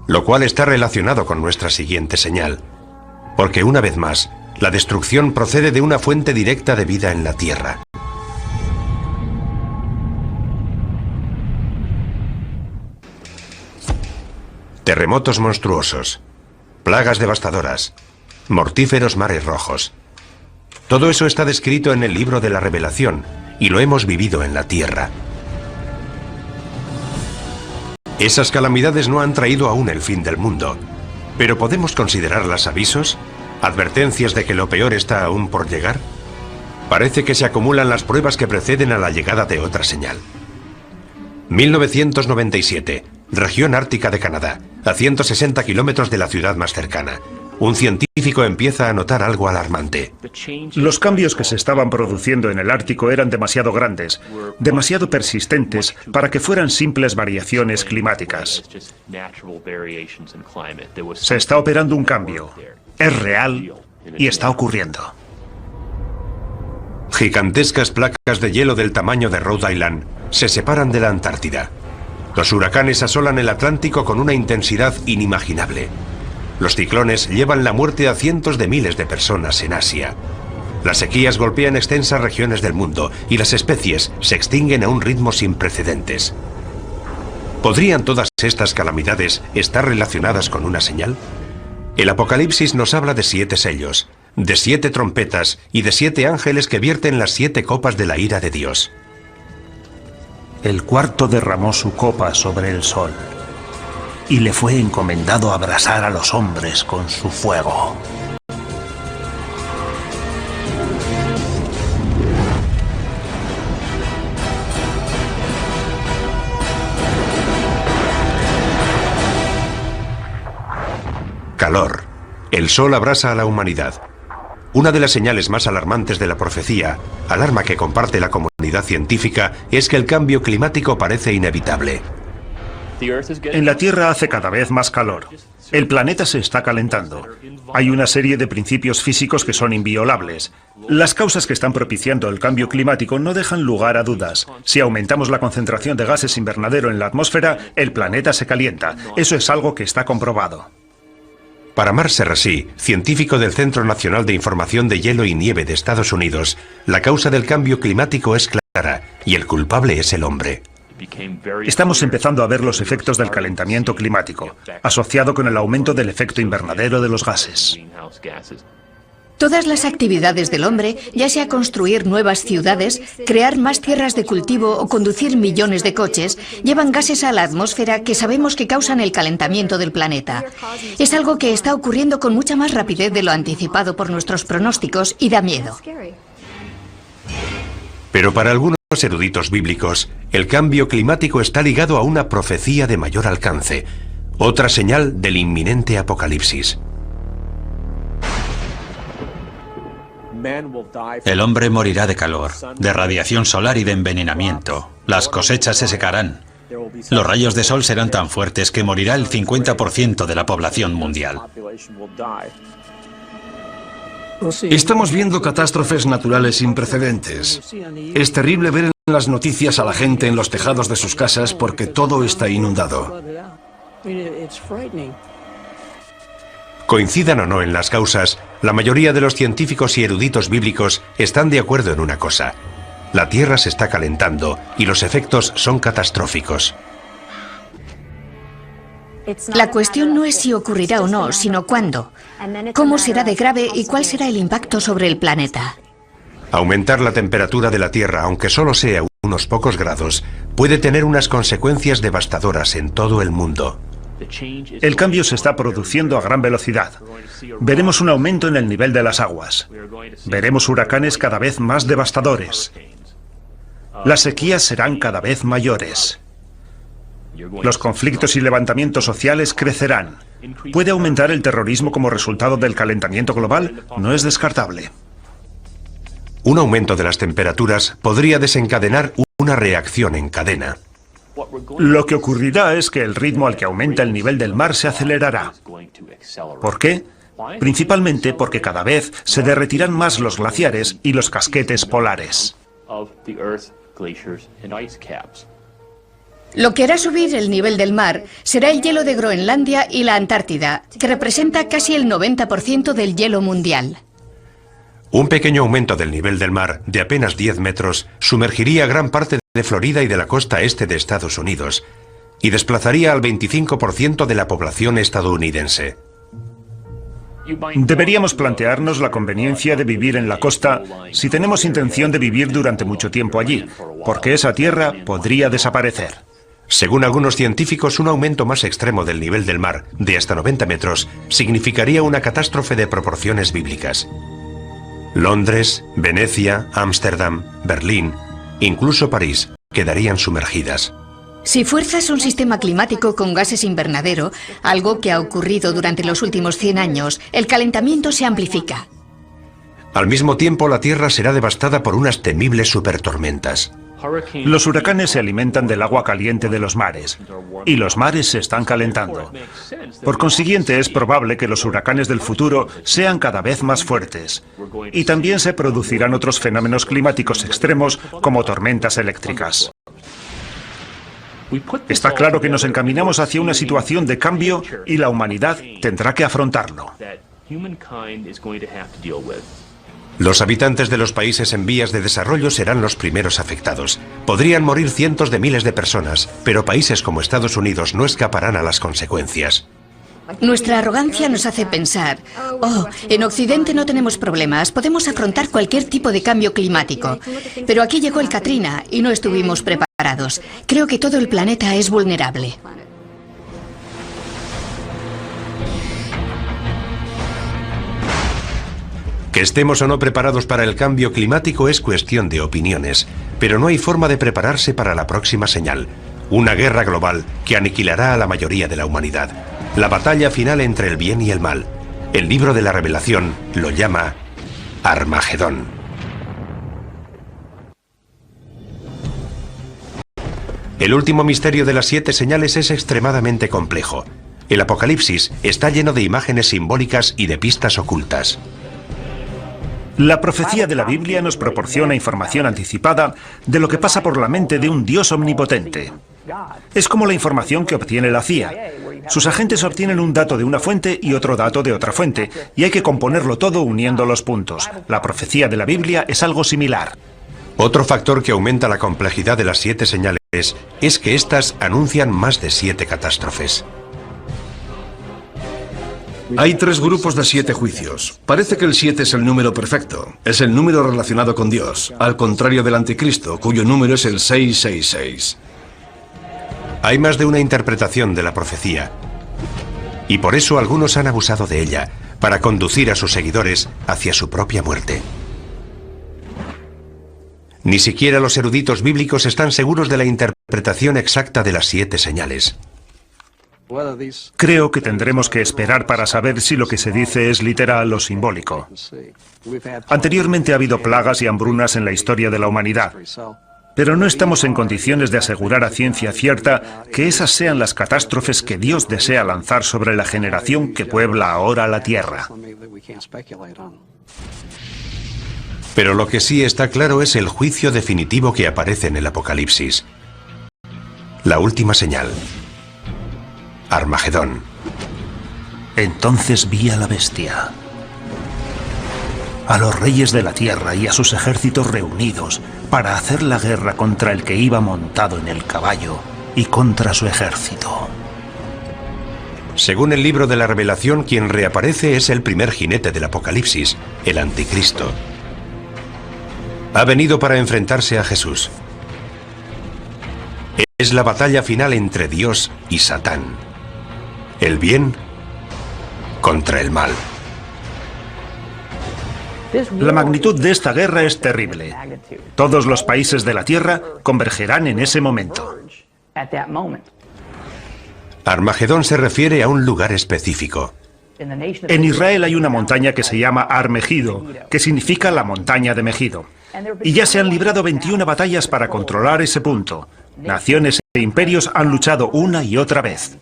[SPEAKER 1] lo cual está relacionado con nuestra siguiente señal, porque una vez más, la destrucción procede de una fuente directa de vida en la tierra. Terremotos monstruosos, plagas devastadoras, mortíferos mares rojos. Todo eso está descrito en el libro de la Revelación y lo hemos vivido en la tierra. Esas calamidades no han traído aún el fin del mundo, pero ¿podemos considerarlas avisos? ¿Advertencias de que lo peor está aún por llegar? Parece que se acumulan las pruebas que preceden a la llegada de otra señal. 1997, región ártica de Canadá, a 160 kilómetros de la ciudad más cercana. Un científico empieza a notar algo alarmante.
[SPEAKER 6] Los cambios que se estaban produciendo en el Ártico eran demasiado grandes, demasiado persistentes para que fueran simples variaciones climáticas. Se está operando un cambio. Es real y está ocurriendo.
[SPEAKER 1] Gigantescas placas de hielo del tamaño de Rhode Island se separan de la Antártida. Los huracanes asolan el Atlántico con una intensidad inimaginable. Los ciclones llevan la muerte a cientos de miles de personas en Asia. Las sequías golpean extensas regiones del mundo y las especies se extinguen a un ritmo sin precedentes. ¿Podrían todas estas calamidades estar relacionadas con una señal? El Apocalipsis nos habla de 7 sellos, de 7 trompetas y de 7 ángeles que vierten las 7 copas de la ira de Dios.
[SPEAKER 4] El cuarto derramó su copa sobre el sol, y le fue encomendado abrasar a los hombres con su fuego.
[SPEAKER 1] Calor. El sol abrasa a la humanidad. Una de las señales más alarmantes de la profecía, alarma que comparte la comunidad científica, es que el cambio climático parece inevitable.
[SPEAKER 6] En la Tierra hace cada vez más calor. El planeta se está calentando. Hay una serie de principios físicos que son inviolables. Las causas que están propiciando el cambio climático no dejan lugar a dudas. Si aumentamos la concentración de gases invernadero en la atmósfera, el planeta se calienta. Eso es algo que está comprobado.
[SPEAKER 1] Para Mark Serrasí, científico del Centro Nacional de Información de Hielo y Nieve de Estados Unidos, la causa del cambio climático es clara y el culpable es el hombre.
[SPEAKER 6] Estamos empezando a ver los efectos del calentamiento climático, asociado con el aumento del efecto invernadero de los gases.
[SPEAKER 5] Todas las actividades del hombre, ya sea construir nuevas ciudades, crear más tierras de cultivo o conducir millones de coches, llevan gases a la atmósfera que sabemos que causan el calentamiento del planeta. Es algo que está ocurriendo con mucha más rapidez de lo anticipado por nuestros pronósticos y da miedo.
[SPEAKER 1] Pero para algunos eruditos bíblicos, el cambio climático está ligado a una profecía de mayor alcance, otra señal del inminente apocalipsis.
[SPEAKER 3] El hombre morirá de calor, de radiación solar y de envenenamiento. Las cosechas se secarán. Los rayos de sol serán tan fuertes que morirá el 50% de la población mundial.
[SPEAKER 2] Estamos viendo catástrofes naturales sin precedentes. Es terrible ver en las noticias a la gente en los tejados de sus casas porque todo está inundado.
[SPEAKER 1] Coincidan o no en las causas, la mayoría de los científicos y eruditos bíblicos están de acuerdo en una cosa. La Tierra se está calentando y los efectos son catastróficos.
[SPEAKER 5] La cuestión no es si ocurrirá o no, sino cuándo. ¿Cómo será de grave y cuál será el impacto sobre el planeta?
[SPEAKER 1] Aumentar la temperatura de la Tierra, aunque solo sea unos pocos grados, puede tener unas consecuencias devastadoras en todo el mundo.
[SPEAKER 6] El cambio se está produciendo a gran velocidad. Veremos un aumento en el nivel de las aguas. Veremos huracanes cada vez más devastadores. Las sequías serán cada vez mayores. Los conflictos y levantamientos sociales crecerán. ¿Puede aumentar el terrorismo como resultado del calentamiento global? No es descartable.
[SPEAKER 1] Un aumento de las temperaturas podría desencadenar una reacción en cadena.
[SPEAKER 6] Lo que ocurrirá es que el ritmo al que aumenta el nivel del mar se acelerará. ¿Por qué? Principalmente porque cada vez se derretirán más los glaciares y los casquetes polares.
[SPEAKER 5] Lo que hará subir el nivel del mar será el hielo de Groenlandia y la Antártida, que representa casi el 90% del hielo mundial.
[SPEAKER 1] Un pequeño aumento del nivel del mar, de apenas 10 metros, sumergiría gran parte de Florida y de la costa este de Estados Unidos, y desplazaría al 25% de la población estadounidense.
[SPEAKER 6] Deberíamos plantearnos la conveniencia de vivir en la costa si tenemos intención de vivir durante mucho tiempo allí, porque esa tierra podría desaparecer.
[SPEAKER 1] Según algunos científicos, un aumento más extremo del nivel del mar, de hasta 90 metros, significaría una catástrofe de proporciones bíblicas. Londres, Venecia, Ámsterdam, Berlín, incluso París, quedarían sumergidas.
[SPEAKER 5] Si fuerzas un sistema climático con gases invernadero, algo que ha ocurrido durante los últimos 100 años, el calentamiento se amplifica.
[SPEAKER 1] Al mismo tiempo, la Tierra será devastada por unas temibles supertormentas.
[SPEAKER 6] Los huracanes se alimentan del agua caliente de los mares, y los mares se están calentando. Por consiguiente, es probable que los huracanes del futuro sean cada vez más fuertes, y también se producirán otros fenómenos climáticos extremos como tormentas eléctricas. Está claro que nos encaminamos hacia una situación de cambio y la humanidad tendrá que afrontarlo.
[SPEAKER 1] Los habitantes de los países en vías de desarrollo serán los primeros afectados. Podrían morir cientos de miles de personas, pero países como Estados Unidos no escaparán a las consecuencias.
[SPEAKER 5] Nuestra arrogancia nos hace pensar, oh, en Occidente no tenemos problemas, podemos afrontar cualquier tipo de cambio climático. Pero aquí llegó el Katrina y no estuvimos preparados. Creo que todo el planeta es vulnerable.
[SPEAKER 1] Que estemos o no preparados para el cambio climático es cuestión de opiniones, pero no hay forma de prepararse para la próxima señal. Una guerra global que aniquilará a la mayoría de la humanidad. La batalla final entre el bien y el mal. El libro de la Revelación lo llama Armagedón. El último misterio de las 7 señales es extremadamente complejo. El Apocalipsis está lleno de imágenes simbólicas y de pistas ocultas.
[SPEAKER 6] La profecía de la Biblia nos proporciona información anticipada de lo que pasa por la mente de un Dios omnipotente. Es como la información que obtiene la CIA. Sus agentes obtienen un dato de una fuente y otro dato de otra fuente, y hay que componerlo todo uniendo los puntos. La profecía de la Biblia es algo similar.
[SPEAKER 1] Otro factor que aumenta la complejidad de las 7 señales es que éstas anuncian más de 7 catástrofes.
[SPEAKER 2] Hay 3 grupos de 7 juicios. Parece que el 7 es el número perfecto. Es el número relacionado con Dios, al contrario del anticristo, cuyo número es el 666.
[SPEAKER 1] Hay más de una interpretación de la profecía. Y por eso algunos han abusado de ella, para conducir a sus seguidores hacia su propia muerte. Ni siquiera los eruditos bíblicos están seguros de la interpretación exacta de las 7 señales.
[SPEAKER 6] Creo que tendremos que esperar para saber si lo que se dice es literal o simbólico. Anteriormente ha habido plagas y hambrunas en la historia de la humanidad, pero no estamos en condiciones de asegurar a ciencia cierta que esas sean las catástrofes que Dios desea lanzar sobre la generación que puebla ahora la tierra.
[SPEAKER 1] Pero lo que sí está claro es el juicio definitivo que aparece en el Apocalipsis. La última señal. Armagedón.
[SPEAKER 4] Entonces vi a la bestia, a los reyes de la tierra y a sus ejércitos reunidos para hacer la guerra contra el que iba montado en el caballo y contra su ejército.
[SPEAKER 1] Según el libro de la Revelación, quien reaparece es el primer jinete del Apocalipsis, el Anticristo. Ha venido para enfrentarse a Jesús. Es la batalla final entre Dios y Satán. El bien contra el mal.
[SPEAKER 6] La magnitud de esta guerra es terrible. Todos los países de la tierra convergerán en ese momento.
[SPEAKER 1] Armagedón se refiere a un lugar específico.
[SPEAKER 6] En Israel hay una montaña que se llama Har Megido, que significa la montaña de Megido. Y ya se han librado 21 batallas para controlar ese punto. Naciones e imperios han luchado una y otra vez.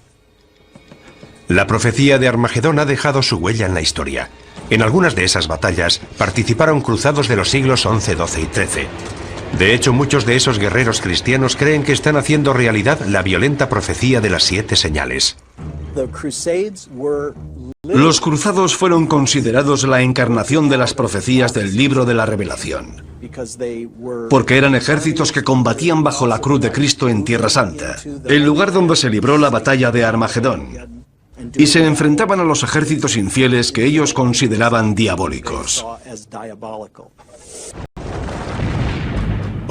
[SPEAKER 1] La profecía de Armagedón ha dejado su huella en la historia. En algunas de esas batallas participaron cruzados de los siglos XI, XII y XIII. De hecho, muchos de esos guerreros cristianos creen que están haciendo realidad la violenta profecía de las 7 señales.
[SPEAKER 2] Los cruzados fueron considerados la encarnación de las profecías del libro de la Revelación, porque eran ejércitos que combatían bajo la cruz de Cristo en Tierra Santa, el lugar donde se libró la batalla de Armagedón, y se enfrentaban a los ejércitos infieles que ellos consideraban diabólicos.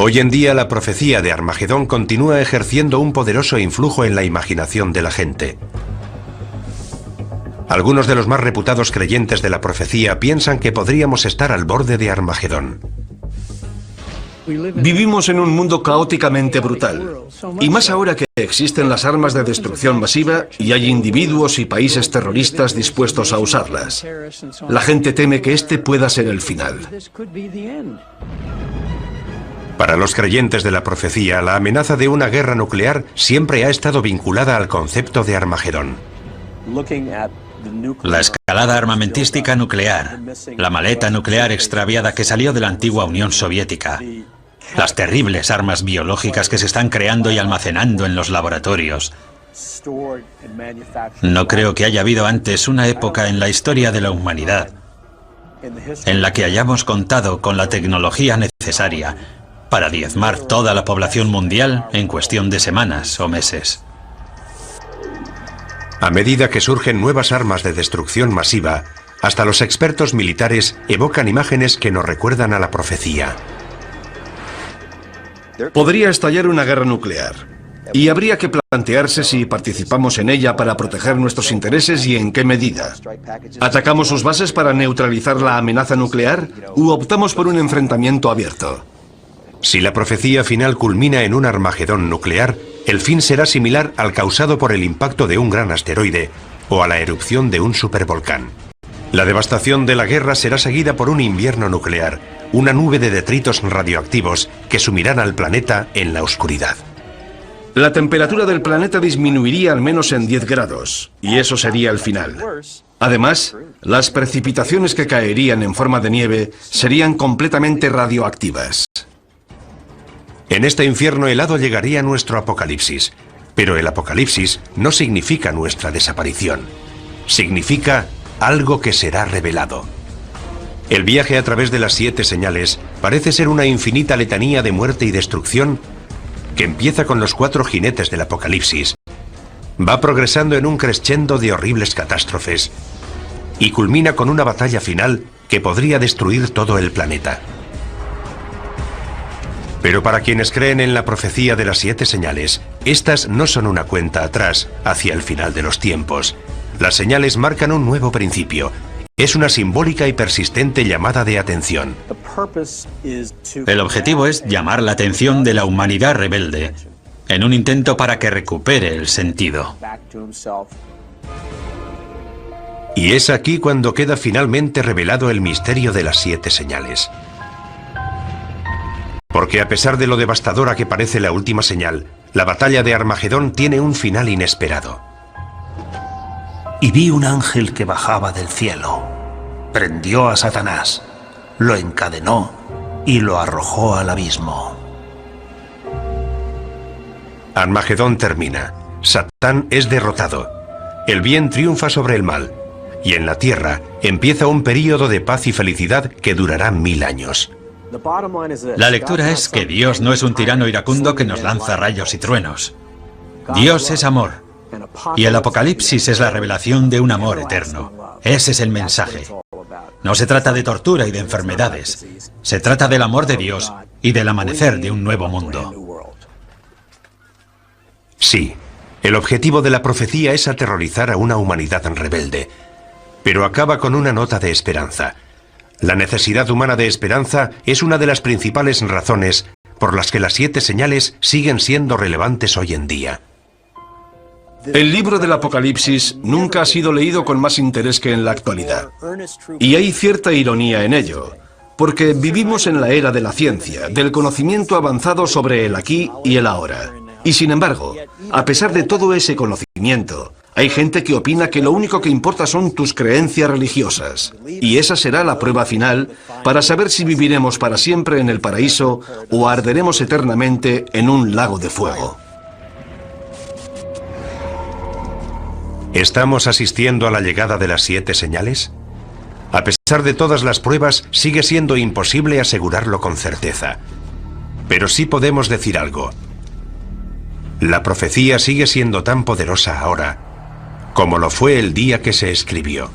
[SPEAKER 1] Hoy en día la profecía de Armagedón continúa ejerciendo un poderoso influjo en la imaginación de la gente. Algunos de los más reputados creyentes de la profecía piensan que podríamos estar al borde de Armagedón.
[SPEAKER 2] Vivimos en un mundo caóticamente brutal, y más ahora que existen las armas de destrucción masiva y hay individuos y países terroristas dispuestos a usarlas. La gente teme que este pueda ser el final.
[SPEAKER 1] Para los creyentes de la profecía, la amenaza de una guerra nuclear siempre ha estado vinculada al concepto de Armagedón.
[SPEAKER 3] La escalada armamentística nuclear, la maleta nuclear extraviada que salió de la antigua Unión Soviética, las terribles armas biológicas que se están creando y almacenando en los laboratorios. No creo que haya habido antes una época en la historia de la humanidad en la que hayamos contado con la tecnología necesaria para diezmar toda la población mundial en cuestión de semanas o meses.
[SPEAKER 1] A medida que surgen nuevas armas de destrucción masiva, hasta los expertos militares evocan imágenes que nos recuerdan a la profecía.
[SPEAKER 2] Podría estallar una guerra nuclear, y habría que plantearse si participamos en ella para proteger nuestros intereses y en qué medida. ¿Atacamos sus bases para neutralizar la amenaza nuclear u optamos por un enfrentamiento abierto?
[SPEAKER 1] Si la profecía final culmina en un Armagedón nuclear, el fin será similar al causado por el impacto de un gran asteroide o a la erupción de un supervolcán. La devastación de la guerra será seguida por un invierno nuclear, una nube de detritos radioactivos que sumirán al planeta en la oscuridad.
[SPEAKER 2] La temperatura del planeta disminuiría al menos en 10 grados, y eso sería el final. Además, las precipitaciones que caerían en forma de nieve serían completamente radioactivas.
[SPEAKER 1] En este infierno helado llegaría nuestro apocalipsis, pero el apocalipsis no significa nuestra desaparición. Significa algo que será revelado. El viaje a través de las 7 señales parece ser una infinita letanía de muerte y destrucción que empieza con los 4 jinetes del apocalipsis, va progresando en un crescendo de horribles catástrofes y culmina con una batalla final que podría destruir todo el planeta. Pero para quienes creen en la profecía de las 7 señales, estas no son una cuenta atrás hacia el final de los tiempos. Las señales marcan un nuevo principio. Es una simbólica y persistente llamada de atención.
[SPEAKER 3] El objetivo es llamar la atención de la humanidad rebelde, en un intento para que recupere el sentido.
[SPEAKER 1] Y es aquí cuando queda finalmente revelado el misterio de las 7 señales. Porque a pesar de lo devastadora que parece la última señal, la batalla de Armagedón tiene un final inesperado.
[SPEAKER 4] Y vi un ángel que bajaba del cielo, prendió a Satanás, lo encadenó y lo arrojó al abismo.
[SPEAKER 1] Armagedón termina. Satán es derrotado. El bien triunfa sobre el mal. Y en la tierra empieza un período de paz y felicidad que durará 1000 años.
[SPEAKER 3] La lectura es que Dios no es un tirano iracundo que nos lanza rayos y truenos. Dios es amor. Y el Apocalipsis es la revelación de un amor eterno. Ese es el mensaje. No se trata de tortura y de enfermedades. Se trata del amor de Dios y del amanecer de un nuevo mundo.
[SPEAKER 1] Sí, el objetivo de la profecía es aterrorizar a una humanidad rebelde. Pero acaba con una nota de esperanza. La necesidad humana de esperanza es una de las principales razones por las que las 7 señales siguen siendo relevantes hoy en día.
[SPEAKER 2] El libro del Apocalipsis nunca ha sido leído con más interés que en la actualidad. Y hay cierta ironía en ello, porque vivimos en la era de la ciencia, del conocimiento avanzado sobre el aquí y el ahora. Y sin embargo, a pesar de todo ese conocimiento, hay gente que opina que lo único que importa son tus creencias religiosas. Y esa será la prueba final para saber si viviremos para siempre en el paraíso o arderemos eternamente en un lago de fuego.
[SPEAKER 1] ¿Estamos asistiendo a la llegada de las 7 señales? A pesar de todas las pruebas, sigue siendo imposible asegurarlo con certeza. Pero sí podemos decir algo. La profecía sigue siendo tan poderosa ahora como lo fue el día que se escribió.